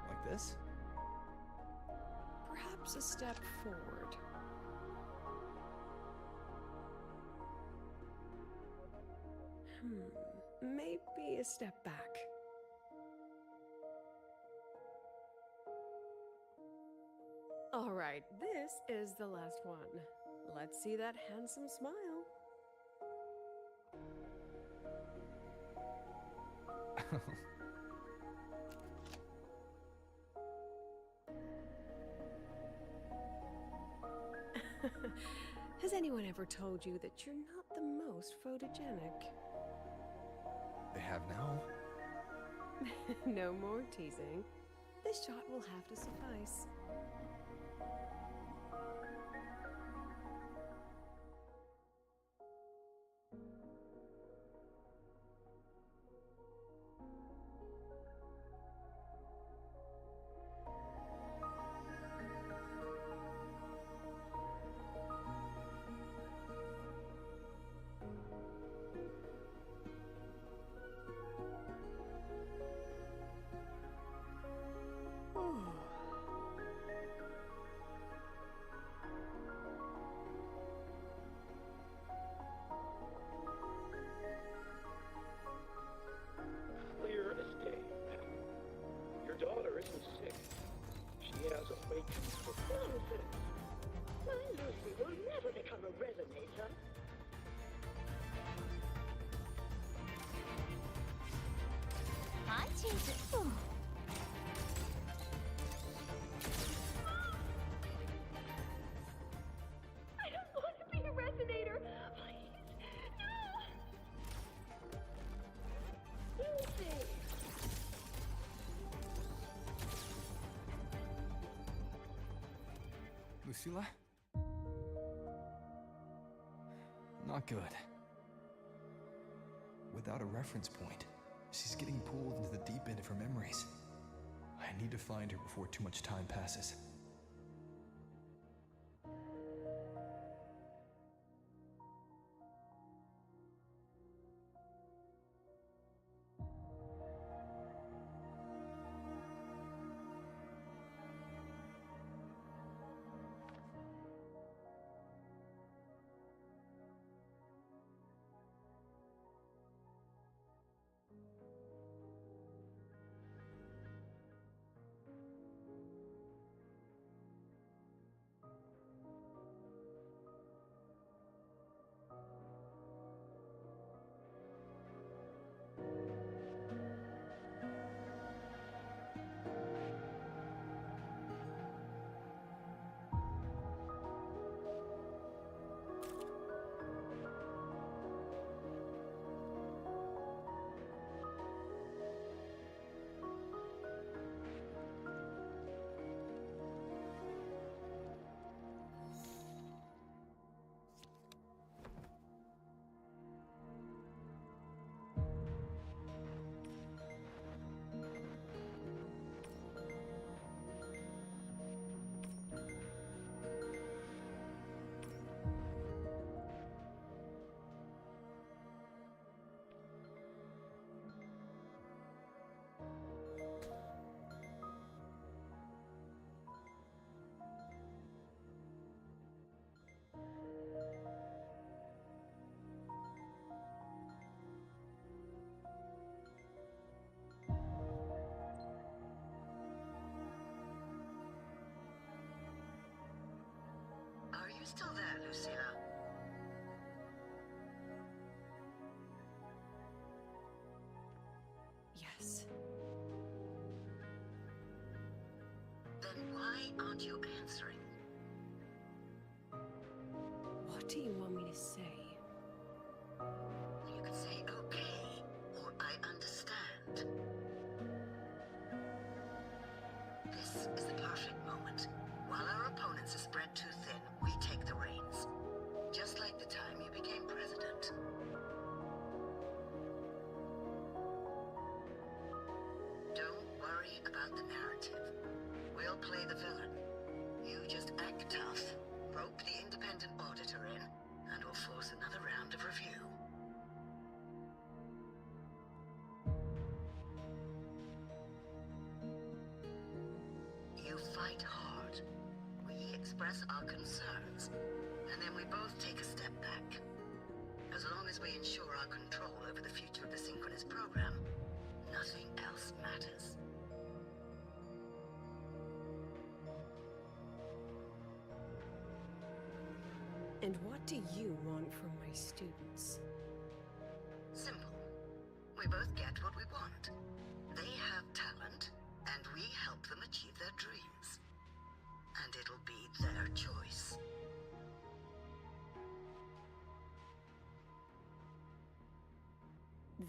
Like this? Perhaps a step forward. maybe a step back. All right, this is the last one. Let's see that handsome smile. Has anyone ever told you that you're not the most photogenic? They have now. No more teasing. This shot will have to suffice. Clear as day. Your daughter isn't sick. She has awakened for nonsense. My Lucy will never become a resonator. Hi, Jesus. Oh. I don't want to be a resonator. Please, no. Lucy. Lucilla? Not good. Without a reference point, she's getting pulled into the deep end of her memories. I need to find her before too much time passes. Are you still there, Lucilla? Yes. Then why aren't you answering? What do you want me to say? You could say okay, or I understand. This is the perfect moment. While our opponents are spread too thin, we take the reins. Just like the time you became president. Don't worry about the narrative. We'll play the villain. You just act tough, rope the independent auditor in, and we'll force another round of review. You fight hard. We express our concerns, and then we both take a step back. As long as we ensure our control over the future of the synchronous program, nothing else matters. And what do you want from my students? Simple. We both get what we want. They have talent, and we help them achieve their dreams. And it'll be their choice.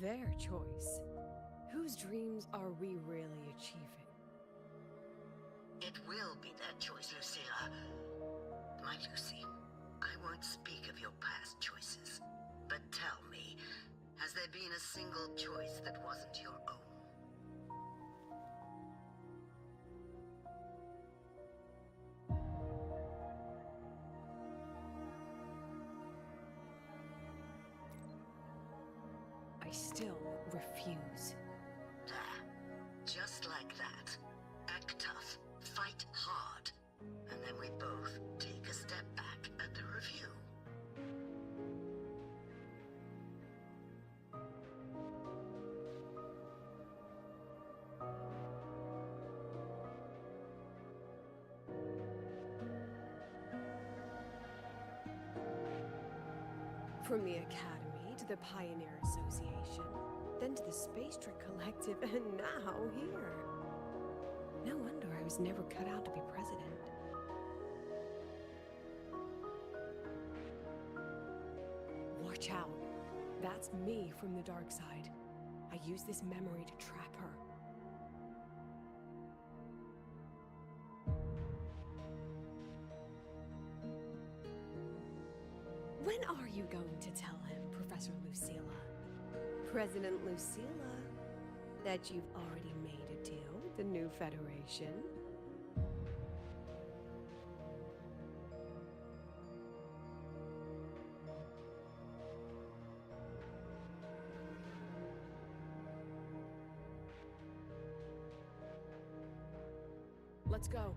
Their choice? Whose dreams are we really achieving? It will be their choice, Lucilla. My Lucy, I won't speak of your past choices. But tell me, has there been a single choice that wasn't your own? I still refuse. There. Just like that. Act tough, fight hard, and then we both take a step back at the review. From the Academy to the Pioneer Association, then to the Space Trick Collective, and now here. No wonder I was never cut out to be president. Watch out. That's me from the dark side. I use this memory to trap her. When are you going to tell him, Professor Lucilla? President Lucilla, that you've already made a deal with the new Federation? Let's go.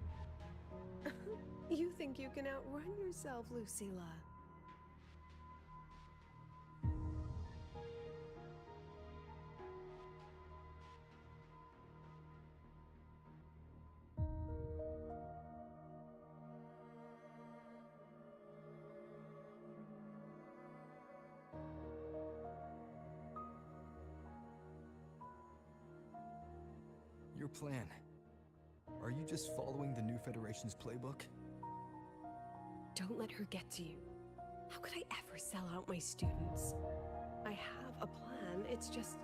You think you can outrun yourself, Lucilla? Your plan. Are you just following the new Federation's playbook? Don't let her get to you. How could I ever sell out my students? I have a plan, it's just...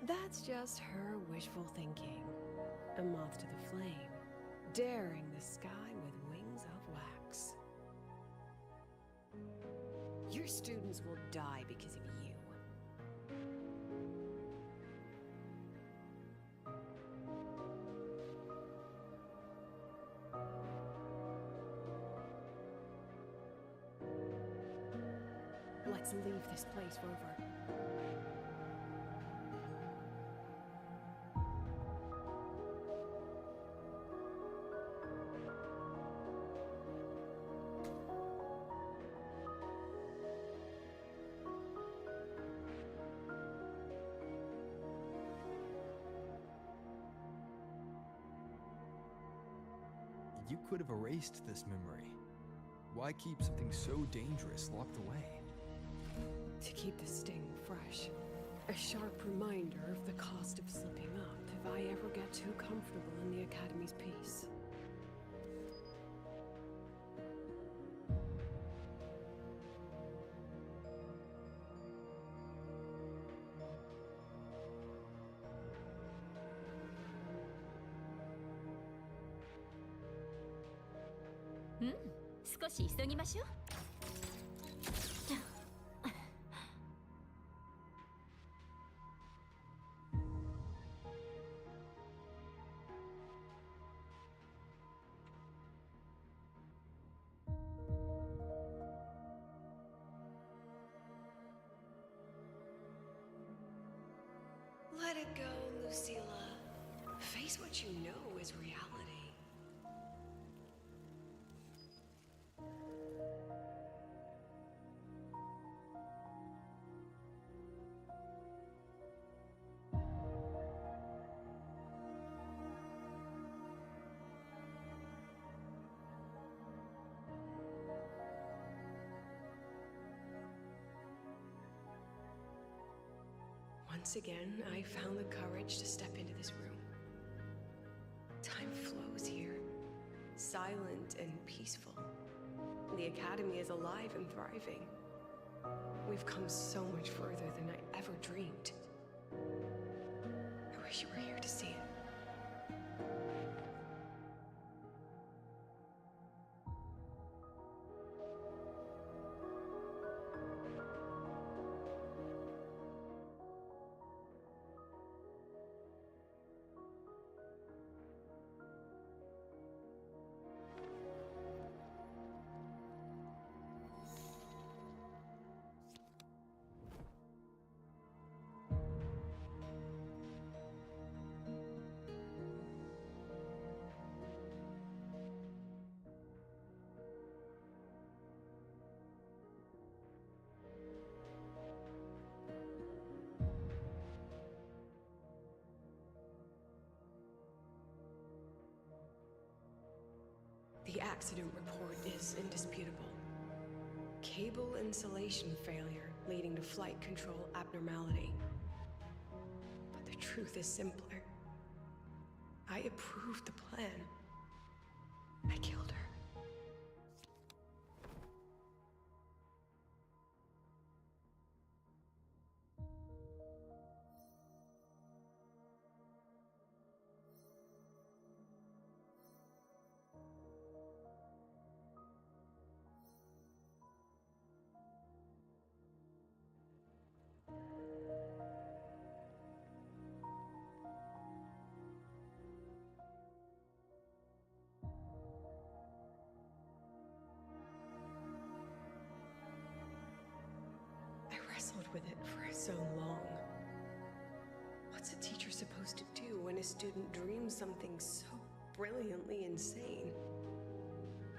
That's just her wishful thinking. A moth to the flame, daring the sky with wings of wax. Your students will die because of you. Let's leave this place, Rover. You could have erased this memory. Why keep something so dangerous locked away? To keep the sting fresh. A sharp reminder of the cost of slipping up if I ever get too comfortable in the Academy's peace. Hmm? 少し急ぎましょう。Let it go, Lucilla. Face what you know is reality. once again, I found the courage to step into this room. Time flows here, silent and peaceful. The Academy is alive and thriving. We've come so much further than I ever dreamed. I wish you were here to see it. The accident report is indisputable. Cable insulation failure leading to flight control abnormality. But the truth is simpler. I approved the plan. I killed her. Wrestled with it for so long. What's a teacher supposed to do when a student dreams something so brilliantly insane?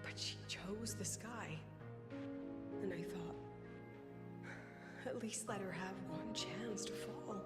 But she chose the sky. And I thought, at least let her have one chance to fall.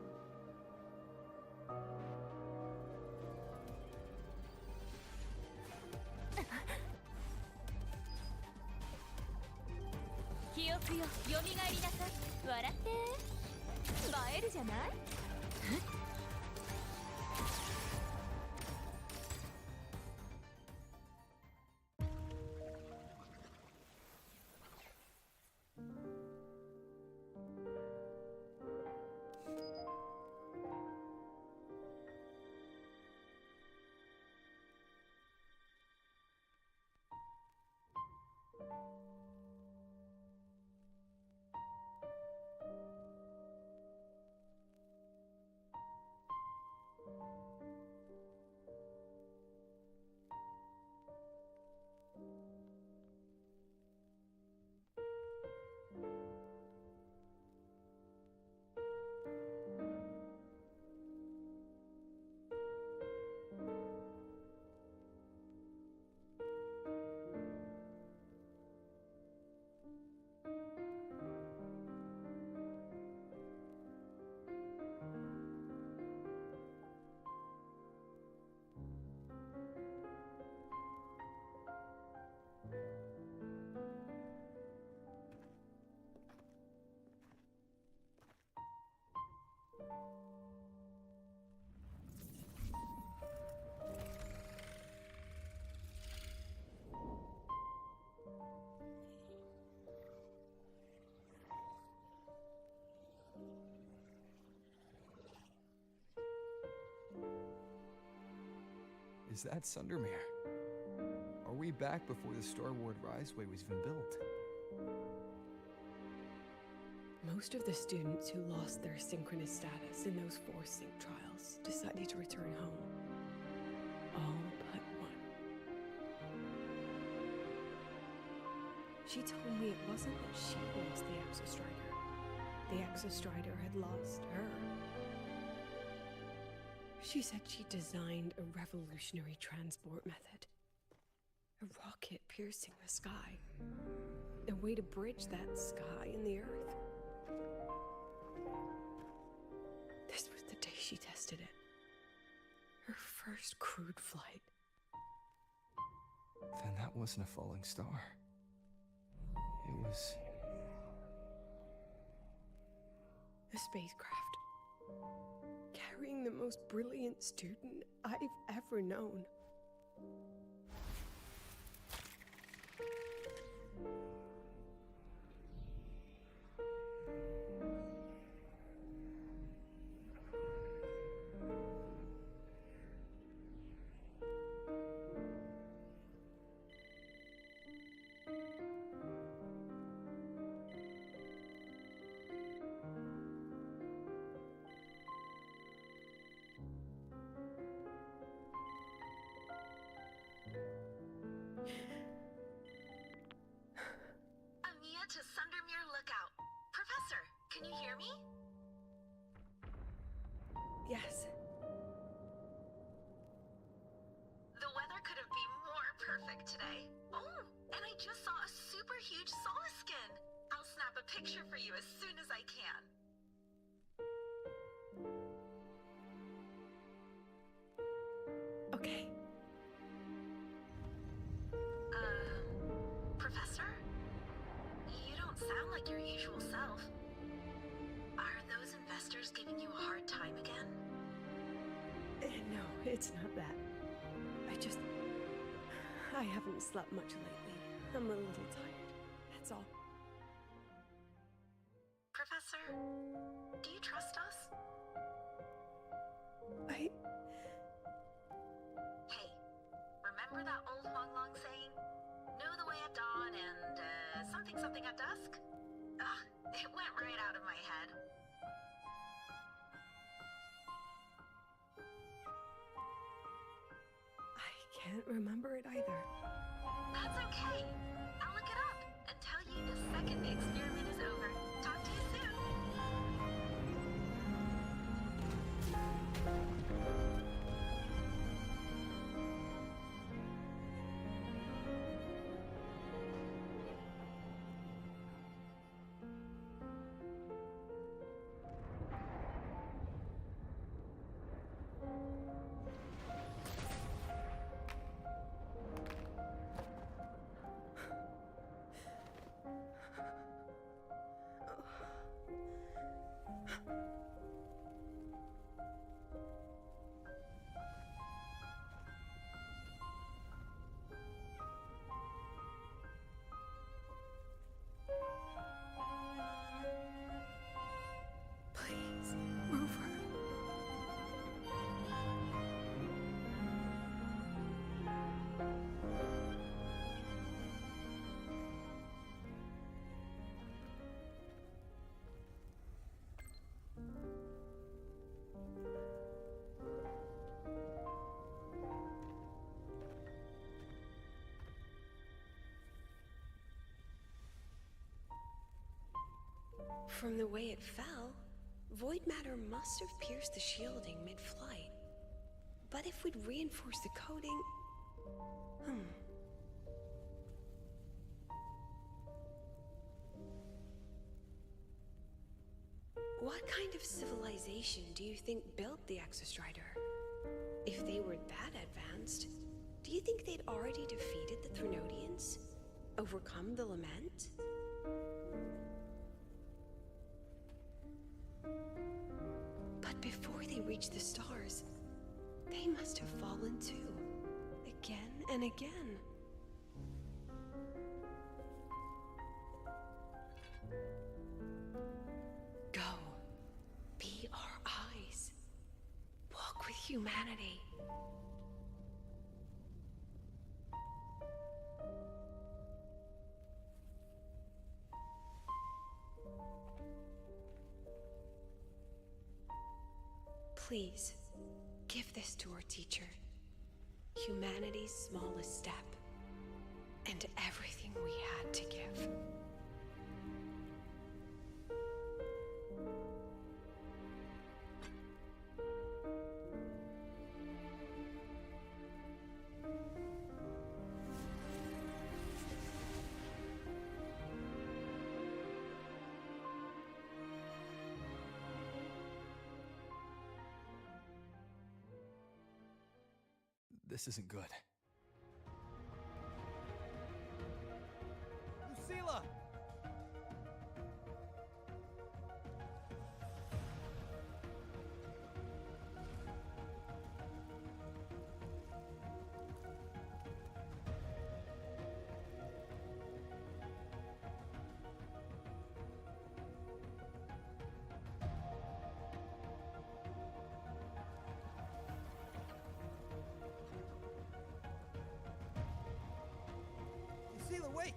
Is that Sundermere? Are we back before the Star Ward Riseway was even built? Most of the students who lost their synchronous status in those 4 sync trials decided to return home. All but one. She told me it wasn't that she lost the Exostrider. The Exostrider had lost her. She said she designed a revolutionary transport method. A rocket piercing the sky. A way to bridge that sky and the Earth. This was the day she tested it. Her first crewed flight. Then that wasn't a falling star. It was... a spacecraft. Carrying the most brilliant student I've ever known. To Sundermere Lookout. Professor, can you hear me? Yes. The weather couldn't be more perfect today. Oh, and I just saw a super huge Solaskin. I'll snap a picture for you as soon as I can. Okay. Professor? You don't sound like your usual self. Are those investors giving you a hard time again? No, it's not that. I haven't slept much lately. I'm a little tired. That's all. Professor, do you trust us? Hey, remember that old Huanglong saying? Know the way at dawn and, something at dusk? Ugh, it went right out of my head. I can't remember it either. That's okay. I'll look it up and tell you the second the experiment is over. Talk to you soon. Please, move her. From the way it fell, void matter must have pierced the shielding mid-flight. But if we'd reinforced the coating... What kind of civilization do you think built the Exostrider? If they were that advanced, do you think they'd already defeated the Threnodians? Overcome the Lament? But before they reached the stars, they must have fallen too. Again and again. Go. Be our eyes. Walk with humanity. Please, give this to our teacher. Humanity's smallest step. And everything we had to give. This isn't good. Lucilla! wait!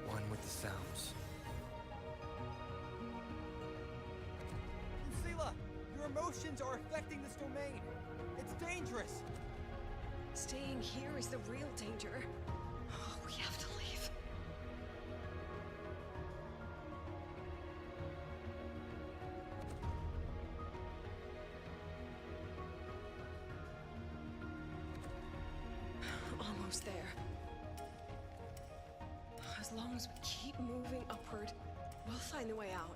One with the sounds. Lucilla! Your emotions are affecting this domain! It's dangerous! Staying here is the real danger. Oh, we have to leave. Almost there. As long as we keep moving upward, we'll find the way out.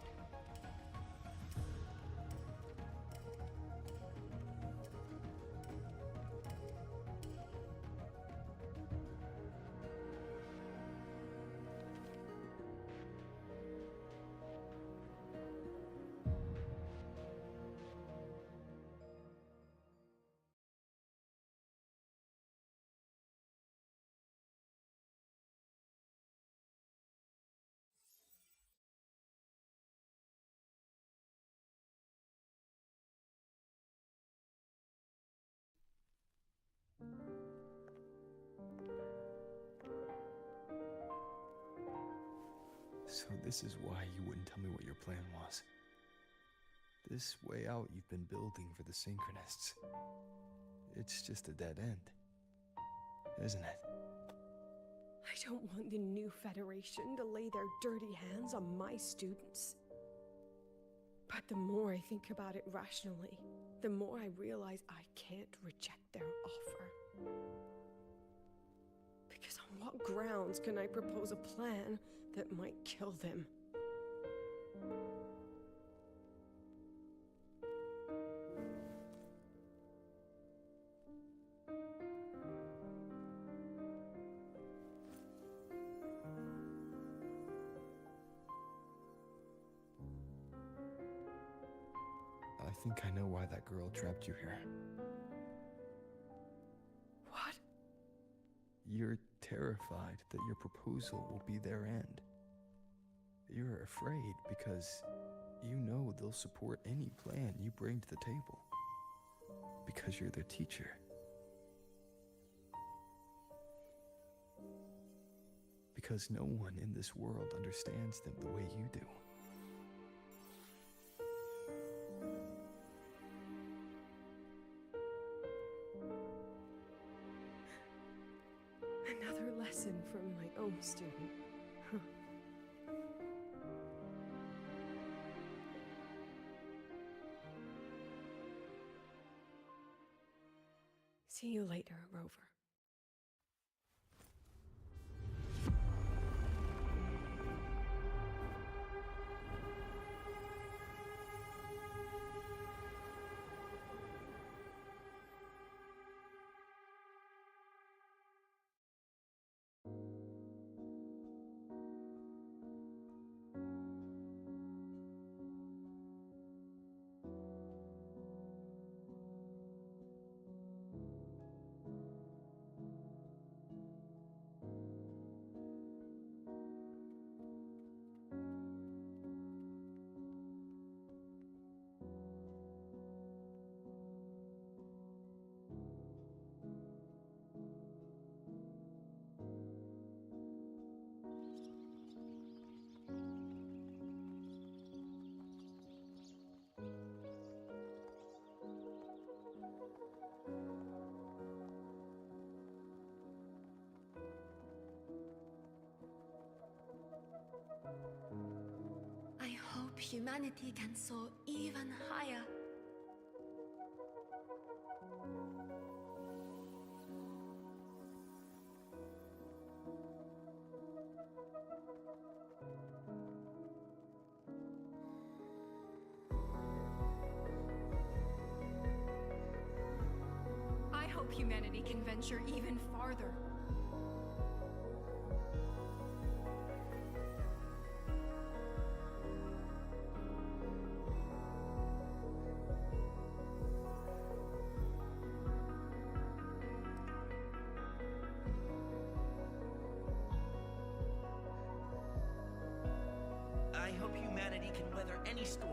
So this is why you wouldn't tell me what your plan was. This way out you've been building for the Synchronists. It's just a dead end, isn't it? I don't want the new Federation to lay their dirty hands on my students. But the more I think about it rationally, the more I realize I can't reject their offer. Because on what grounds can I propose a plan that might kill them? I think I know why that girl trapped you here. What? You're terrified that your proposal will be their end. You're afraid because you know they'll support any plan you bring to the table. Because you're their teacher. Because no one in this world understands them the way you do. Another lesson from my own student. Huh. See you later, Rover. I hope humanity can soar even higher. I hope humanity can venture even farther. weather any storm.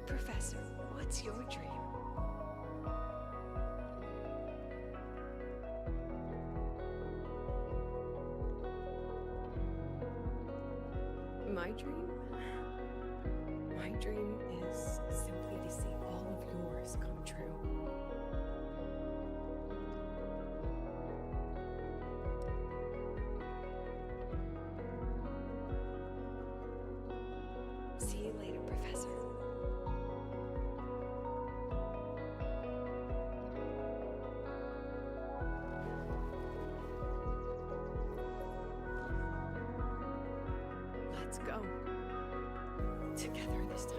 Professor, what's your dream? My dream? My dream is simply to see all of yours come true. See you later, Professor. Let's go. Together this time.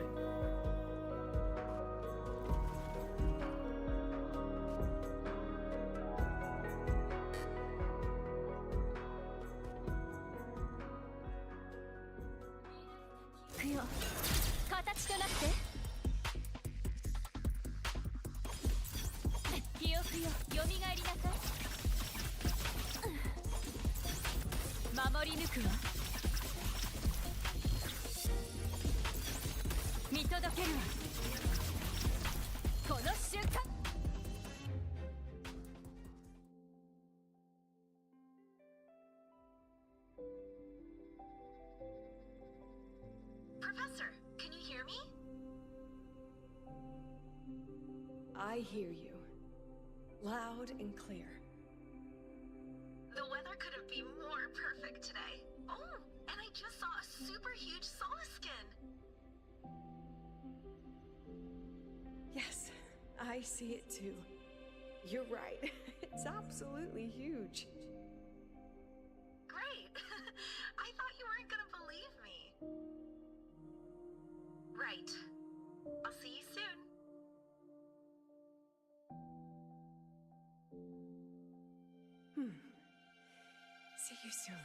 Kuyo, 形となって記憶よ、よみがえりなさい。守り抜くわ。見届けるわ。この瞬間。Professor, can you hear me? I hear you. Loud and clear. The weather couldn't be more perfect today. Oh, and I just saw a super huge solaskin. Yes, I see it too. You're right. It's absolutely huge. Great. I thought you weren't gonna believe me. Right. I'll see you soon. See you soon.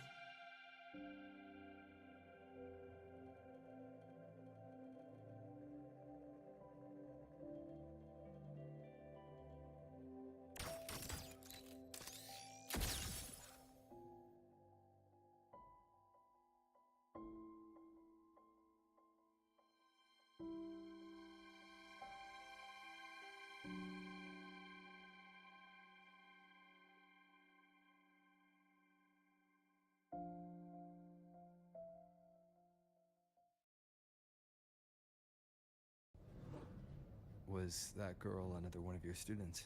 Was that girl another one of your students?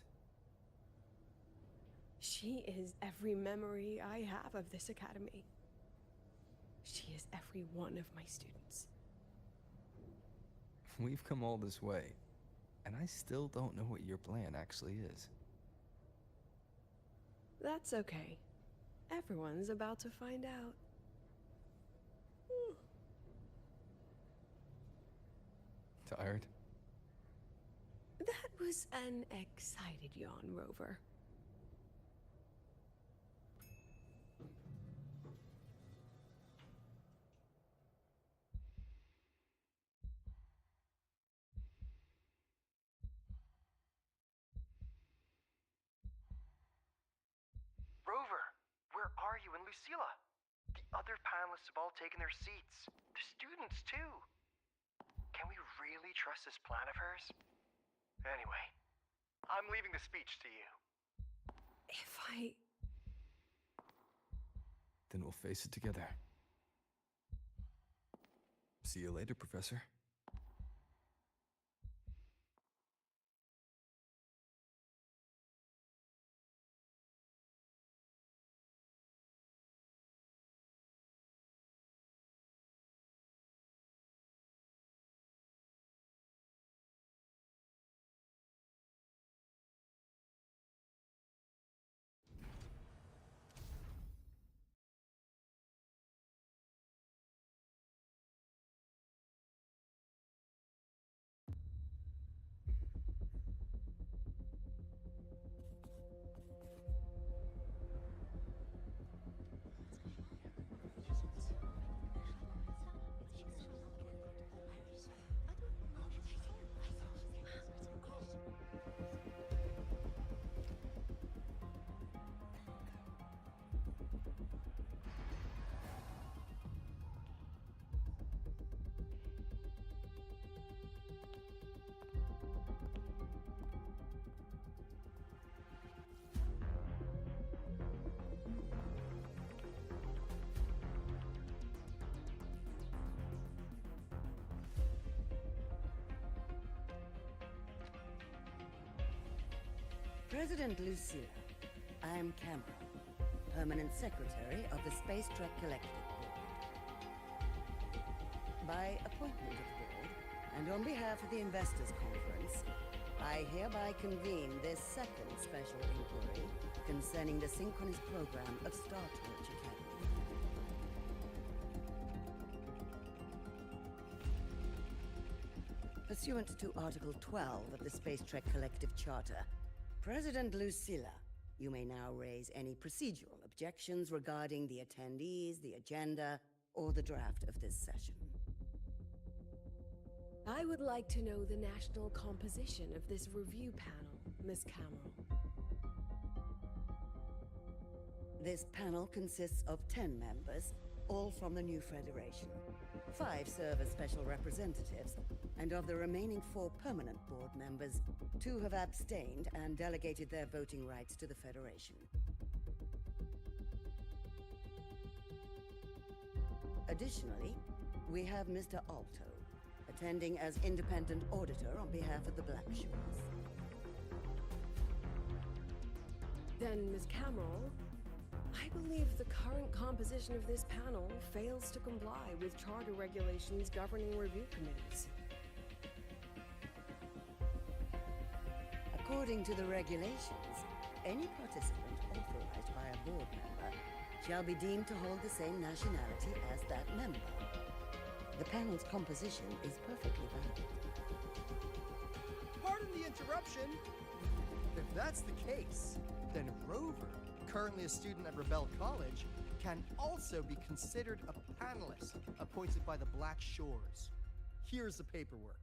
She is every memory I have of this academy. She is every one of my students. We've come all this way, and I still don't know what your plan actually is. That's okay. Everyone's about to find out. Tired? That was an excited yawn, Rover. Rover, where are you and Lucilla? The other panelists have all taken their seats. The students, too. Can we really trust this plan of hers? Anyway, I'm leaving the speech to you. If I... Then we'll face it together. See you later, Professor. President Lucilla, I'm Cameron, Permanent Secretary of the Space Trek Collective Board. By appointment of the board, and on behalf of the Investors Conference, I hereby convene this second special inquiry concerning the synchronous program of Star Torch Academy. Pursuant to Article 12 of the Space Trek Collective Charter, President Lucilla, you may now raise any procedural objections regarding the attendees, the agenda, or the draft of this session. I would like to know the national composition of this review panel, Miss Cameron. This panel consists of 10 members, all from the new Federation. 5 serve as special representatives, and of the remaining 4 permanent board members, 2 have abstained and delegated their voting rights to the Federation. Additionally, we have Mr. Alto, attending as independent auditor on behalf of the Black Shores. Then, Ms. Cameron, I believe the current composition of this panel fails to comply with charter regulations governing review committees. According to the regulations, any participant authorized by a board member shall be deemed to hold the same nationality as that member. The panel's composition is perfectly valid. Pardon the interruption! If that's the case, then Rover, currently a student at Rebel College, can also be considered a panelist appointed by the Black Shores. Here's the paperwork.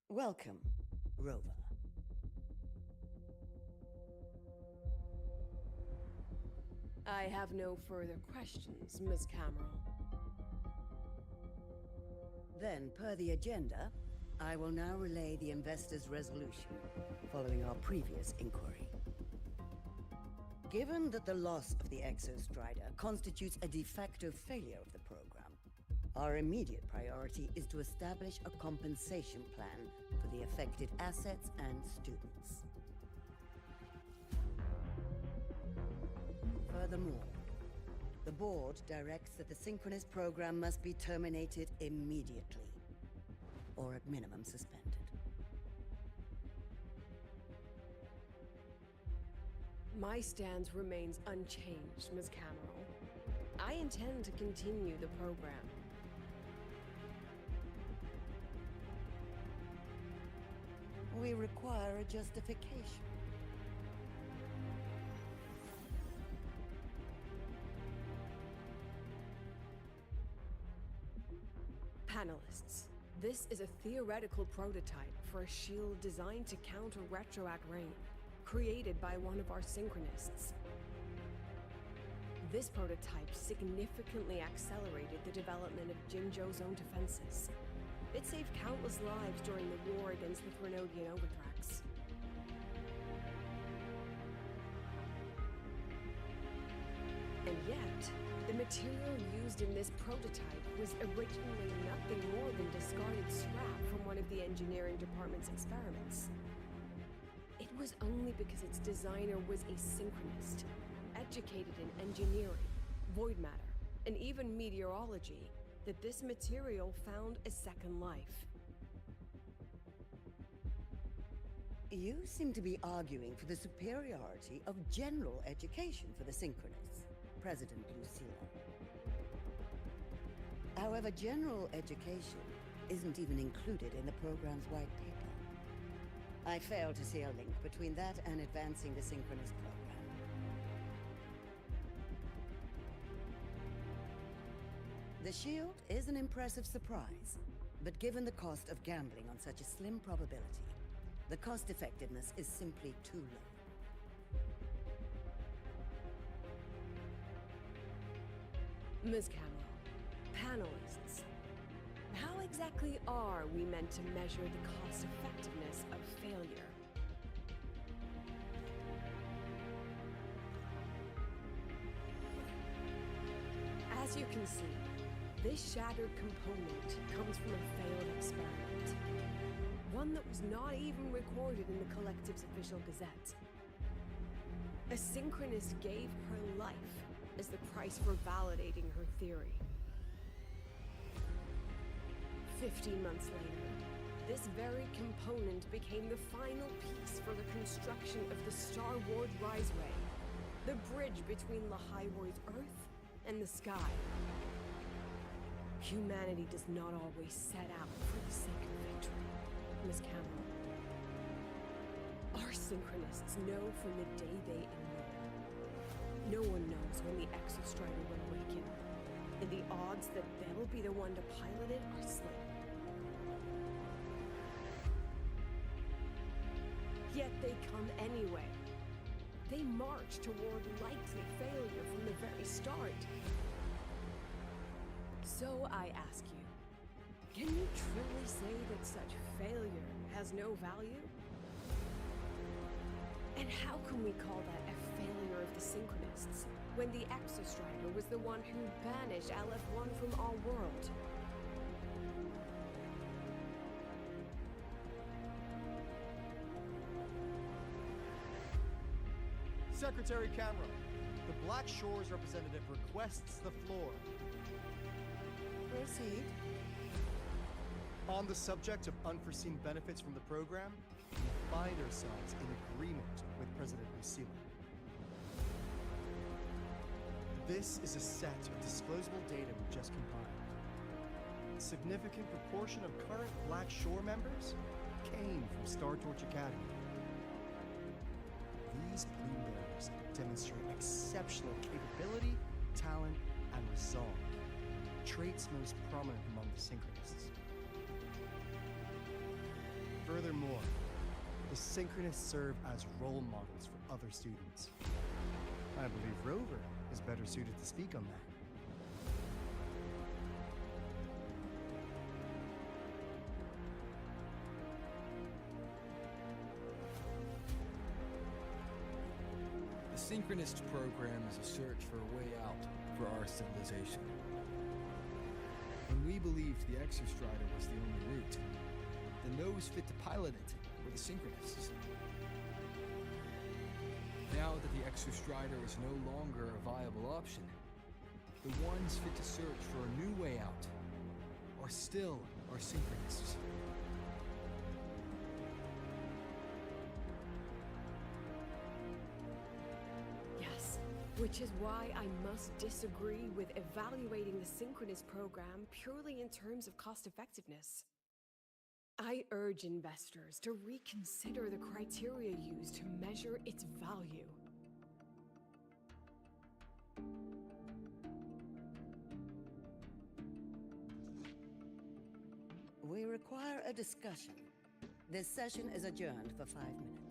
Welcome, Rover. I have no further questions, Ms. Cameron. Then, per the agenda, I will now relay the investors' resolution following our previous inquiry. Given that the loss of the Exostrider constitutes a de facto failure of the program, our immediate priority is to establish a compensation plan for the affected assets and students. Furthermore, the board directs that the synchronous program must be terminated immediately, or at minimum suspended. My stance remains unchanged, Ms. Cameron. I intend to continue the program. We require a justification. Panelists, this is a theoretical prototype for a shield designed to counter retroact rain, created by one of our synchronists. This prototype significantly accelerated the development of Jinzhou's own defenses. It saved countless lives during the war against the Threnodian Overthrax. And yet, the material used in this prototype was originally nothing more than discarded scrap from one of the engineering department's experiments. It was only because its designer was a synchronist, educated in engineering, void matter, and even meteorology, that this material found a second life. You seem to be arguing for the superiority of general education for the synchronists, President Lucilla. However, general education isn't even included in the program's white paper. I fail to see a link between that and advancing the synchronous program. The shield is an impressive surprise, but given the cost of gambling on such a slim probability, the cost-effectiveness is simply too low. Ms. Cameron, panelists, how exactly are we meant to measure the cost-effectiveness of failure? As you can see, this shattered component comes from a failed experiment. that was not even recorded in the Collective's official gazette. A synchronist gave her life as the price for validating her theory. 15 months later, this very component became the final piece for the construction of the Star Ward Riseway, the bridge between Lahaiwoi's Earth and the sky. Humanity does not always set out for the sake of victory, Miss Cameron. Our synchronists know from the day they enroll. No one knows when the Exostrider will awaken, and the odds that they'll be the one to pilot it are slim. Yet they come anyway. They march toward likely failure from the very start. So I ask you, can you truly say that such failure has no value? And how can we call that a failure of the Synchronists, when the Exostrider was the one who banished LF1 from our world? Secretary Camera, the Black Shores representative requests the floor. Proceed. On the subject of unforeseen benefits from the program, we find ourselves in agreement with President Lucilla. This is a set of disclosable data we just compiled. A significant proportion of current Black Shore members came from Star Torch Academy. These blue bears demonstrate exceptional capability, talent, and resolve, traits most prominent among the Synchronists. Furthermore, the Synchronists serve as role models for other students. I believe Rover is better suited to speak on that. The Synchronist program is a search for a way out for our civilization. When we believed the Exostrider was the only route, then those fit to pilot it were the Synchronists. Now that the Exostrider is no longer a viable option, the ones fit to search for a new way out are still our Synchronists. Yes, which is why I must disagree with evaluating the Synchronist program purely in terms of cost-effectiveness. I urge investors to reconsider the criteria used to measure its value. We require a discussion. This session is adjourned for 5 minutes.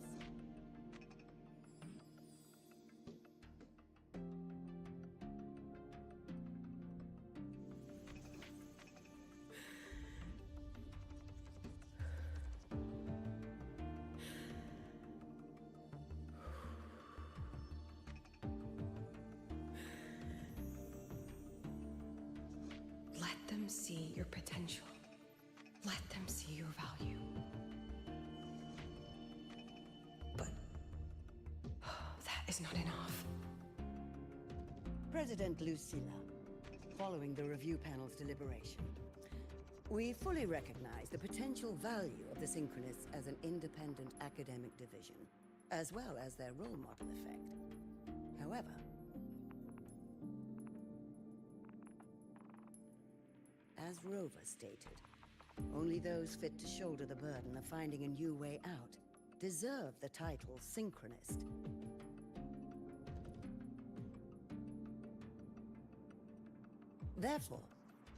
Let them see your potential. Let them see your value. But that is not enough. President Lucilla, following the review panel's deliberation, we fully recognize the potential value of the Synchronists as an independent academic division, as well as their role model effect. However, as Rover stated, only those fit to shoulder the burden of finding a new way out deserve the title Synchronist. Therefore,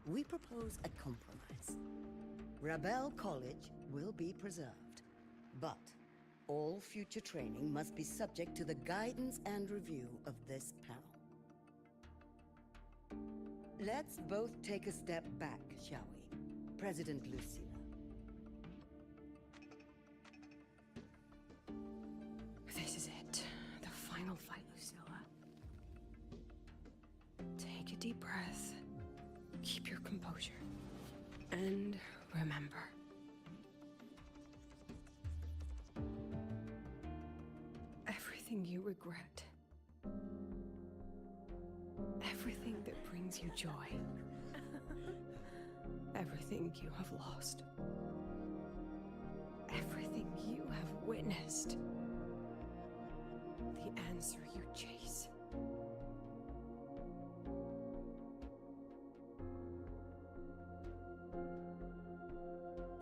we propose a compromise. Rebel College will be preserved, but all future training must be subject to the guidance and review of this panel. Let's both take a step back, shall we? President Lucilla. This is it. The final fight, Lucilla. Take a deep breath. Keep your composure. And remember, Everything you regret. Everything that brings you joy. Everything you have lost. Everything you have witnessed. The answer you chase.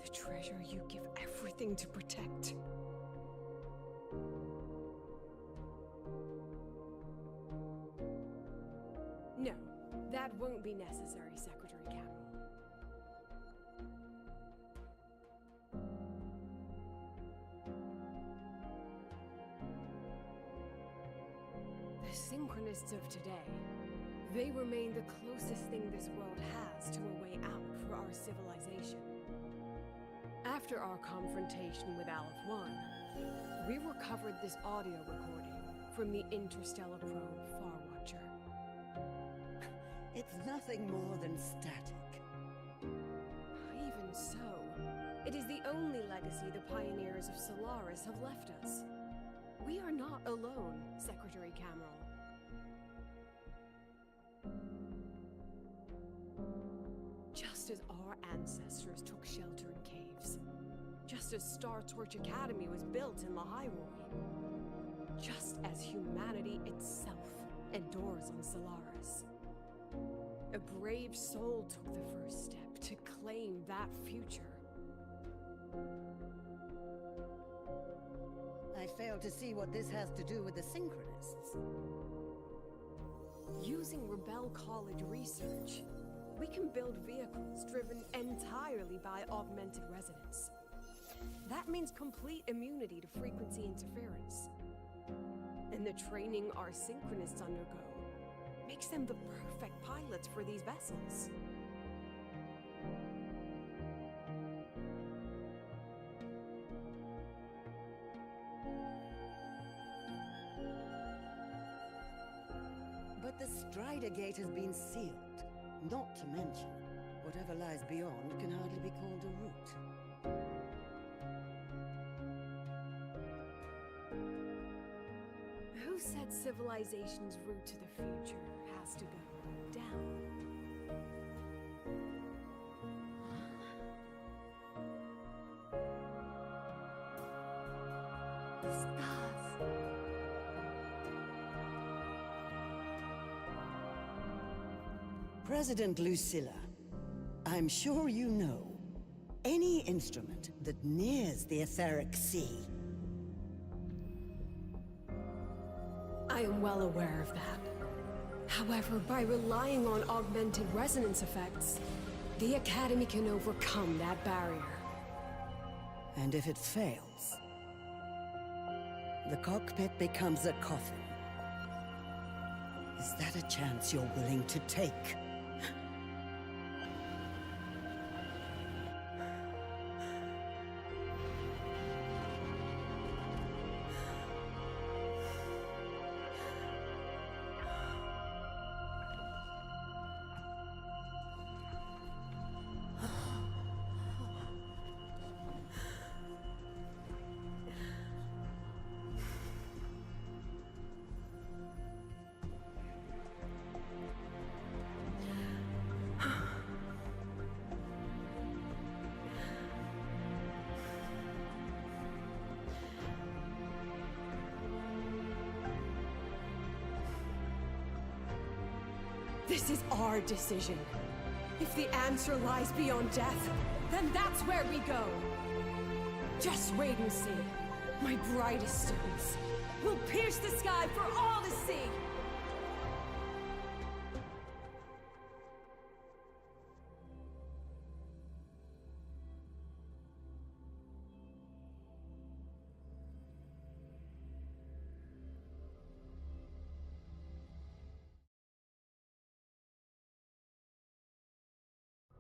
The treasure you give everything to protect. No, that won't be necessary, Secretary Cameron. The Synchronists of today, they remain the closest thing this world has to a way out for our civilization. After our confrontation with Aleph 1, we recovered this audio recording from the interstellar probe Farwatcher. It's nothing more than static. Even so, it is the only legacy the pioneers of Solaris have left us. We are not alone, Secretary Cameron. Just as our ancestors took shelter in caves, just as Star Torch Academy was built in Lahiroi, just as humanity itself endures on Solaris, a brave soul took the first step to claim that future. I fail to see what this has to do with the Synchronists. Using Rebel College research, we can build vehicles driven entirely by augmented resonance. That means complete immunity to frequency interference. And the training our Synchronists undergo makes them the perfect pilots for these vessels. But the Strider Gate has been sealed. Not to mention, whatever lies beyond can hardly be called a route. Who said civilization's route to the future has to go down? The stars. President Lucilla, I'm sure you know, any instrument that nears the etheric sea. I am well aware of that. However, by relying on augmented resonance effects, the Academy can overcome that barrier. And if it fails, the cockpit becomes a coffin. Is that a chance you're willing to take? This is our decision. If the answer lies beyond death, then that's where we go. Just wait and see. My brightest students will pierce the sky for all to see.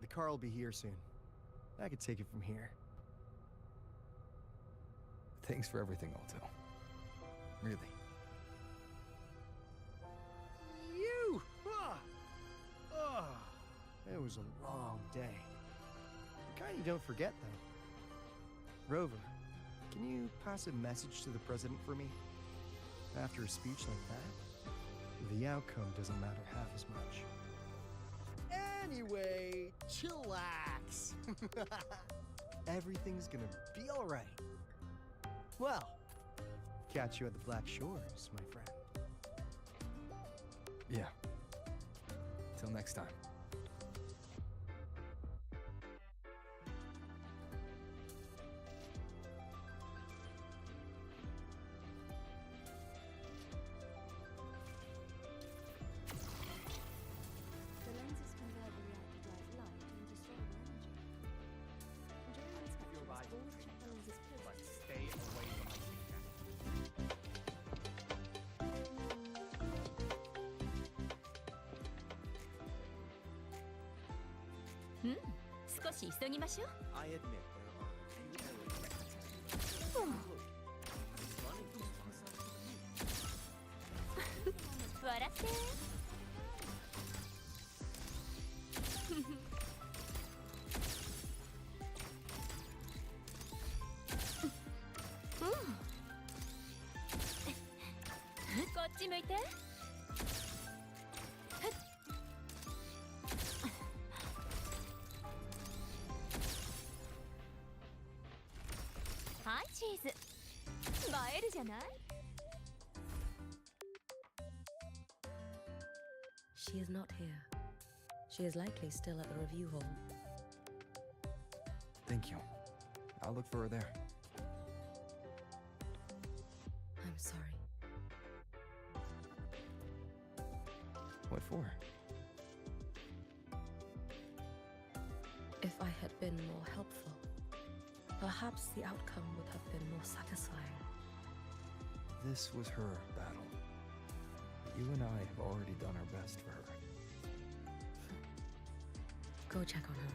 The car will be here soon. I could take it from here. Thanks for everything, Alto. Really. You! It was a long day. The kind you don't forget, though. Rover, can you pass a message to the President for me? After a speech like that, the outcome doesn't matter half as much. Anyway, chillax. Everything's gonna be alright. Well, catch you at the Black Shores, my friend. Yeah. Till next time. The lenses convert the reactor drive light into storable energy. During inspections, always check the lenses closely. Stay away from my screen. Hmm. 少し急ぎましょう。 I admit there are a few errors. 笑って。こっち向いて。はいチーズ。映えるじゃない。 She is not here. She is likely still at the review hall. Thank you. I'll look for her there. I'm sorry. What for? If I had been more helpful, perhaps the outcome would have been more satisfying. This was her battle. You and I have already done our best for her. Go check on her.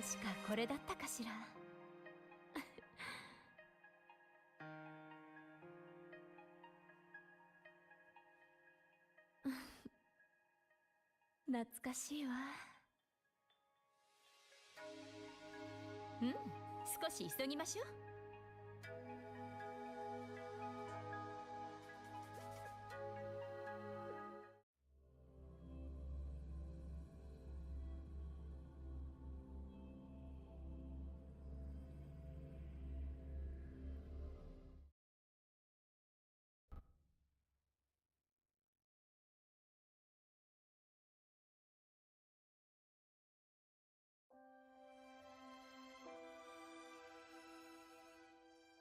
確かこれだったかしら。懐かしいわ。うん、少し急ぎましょう。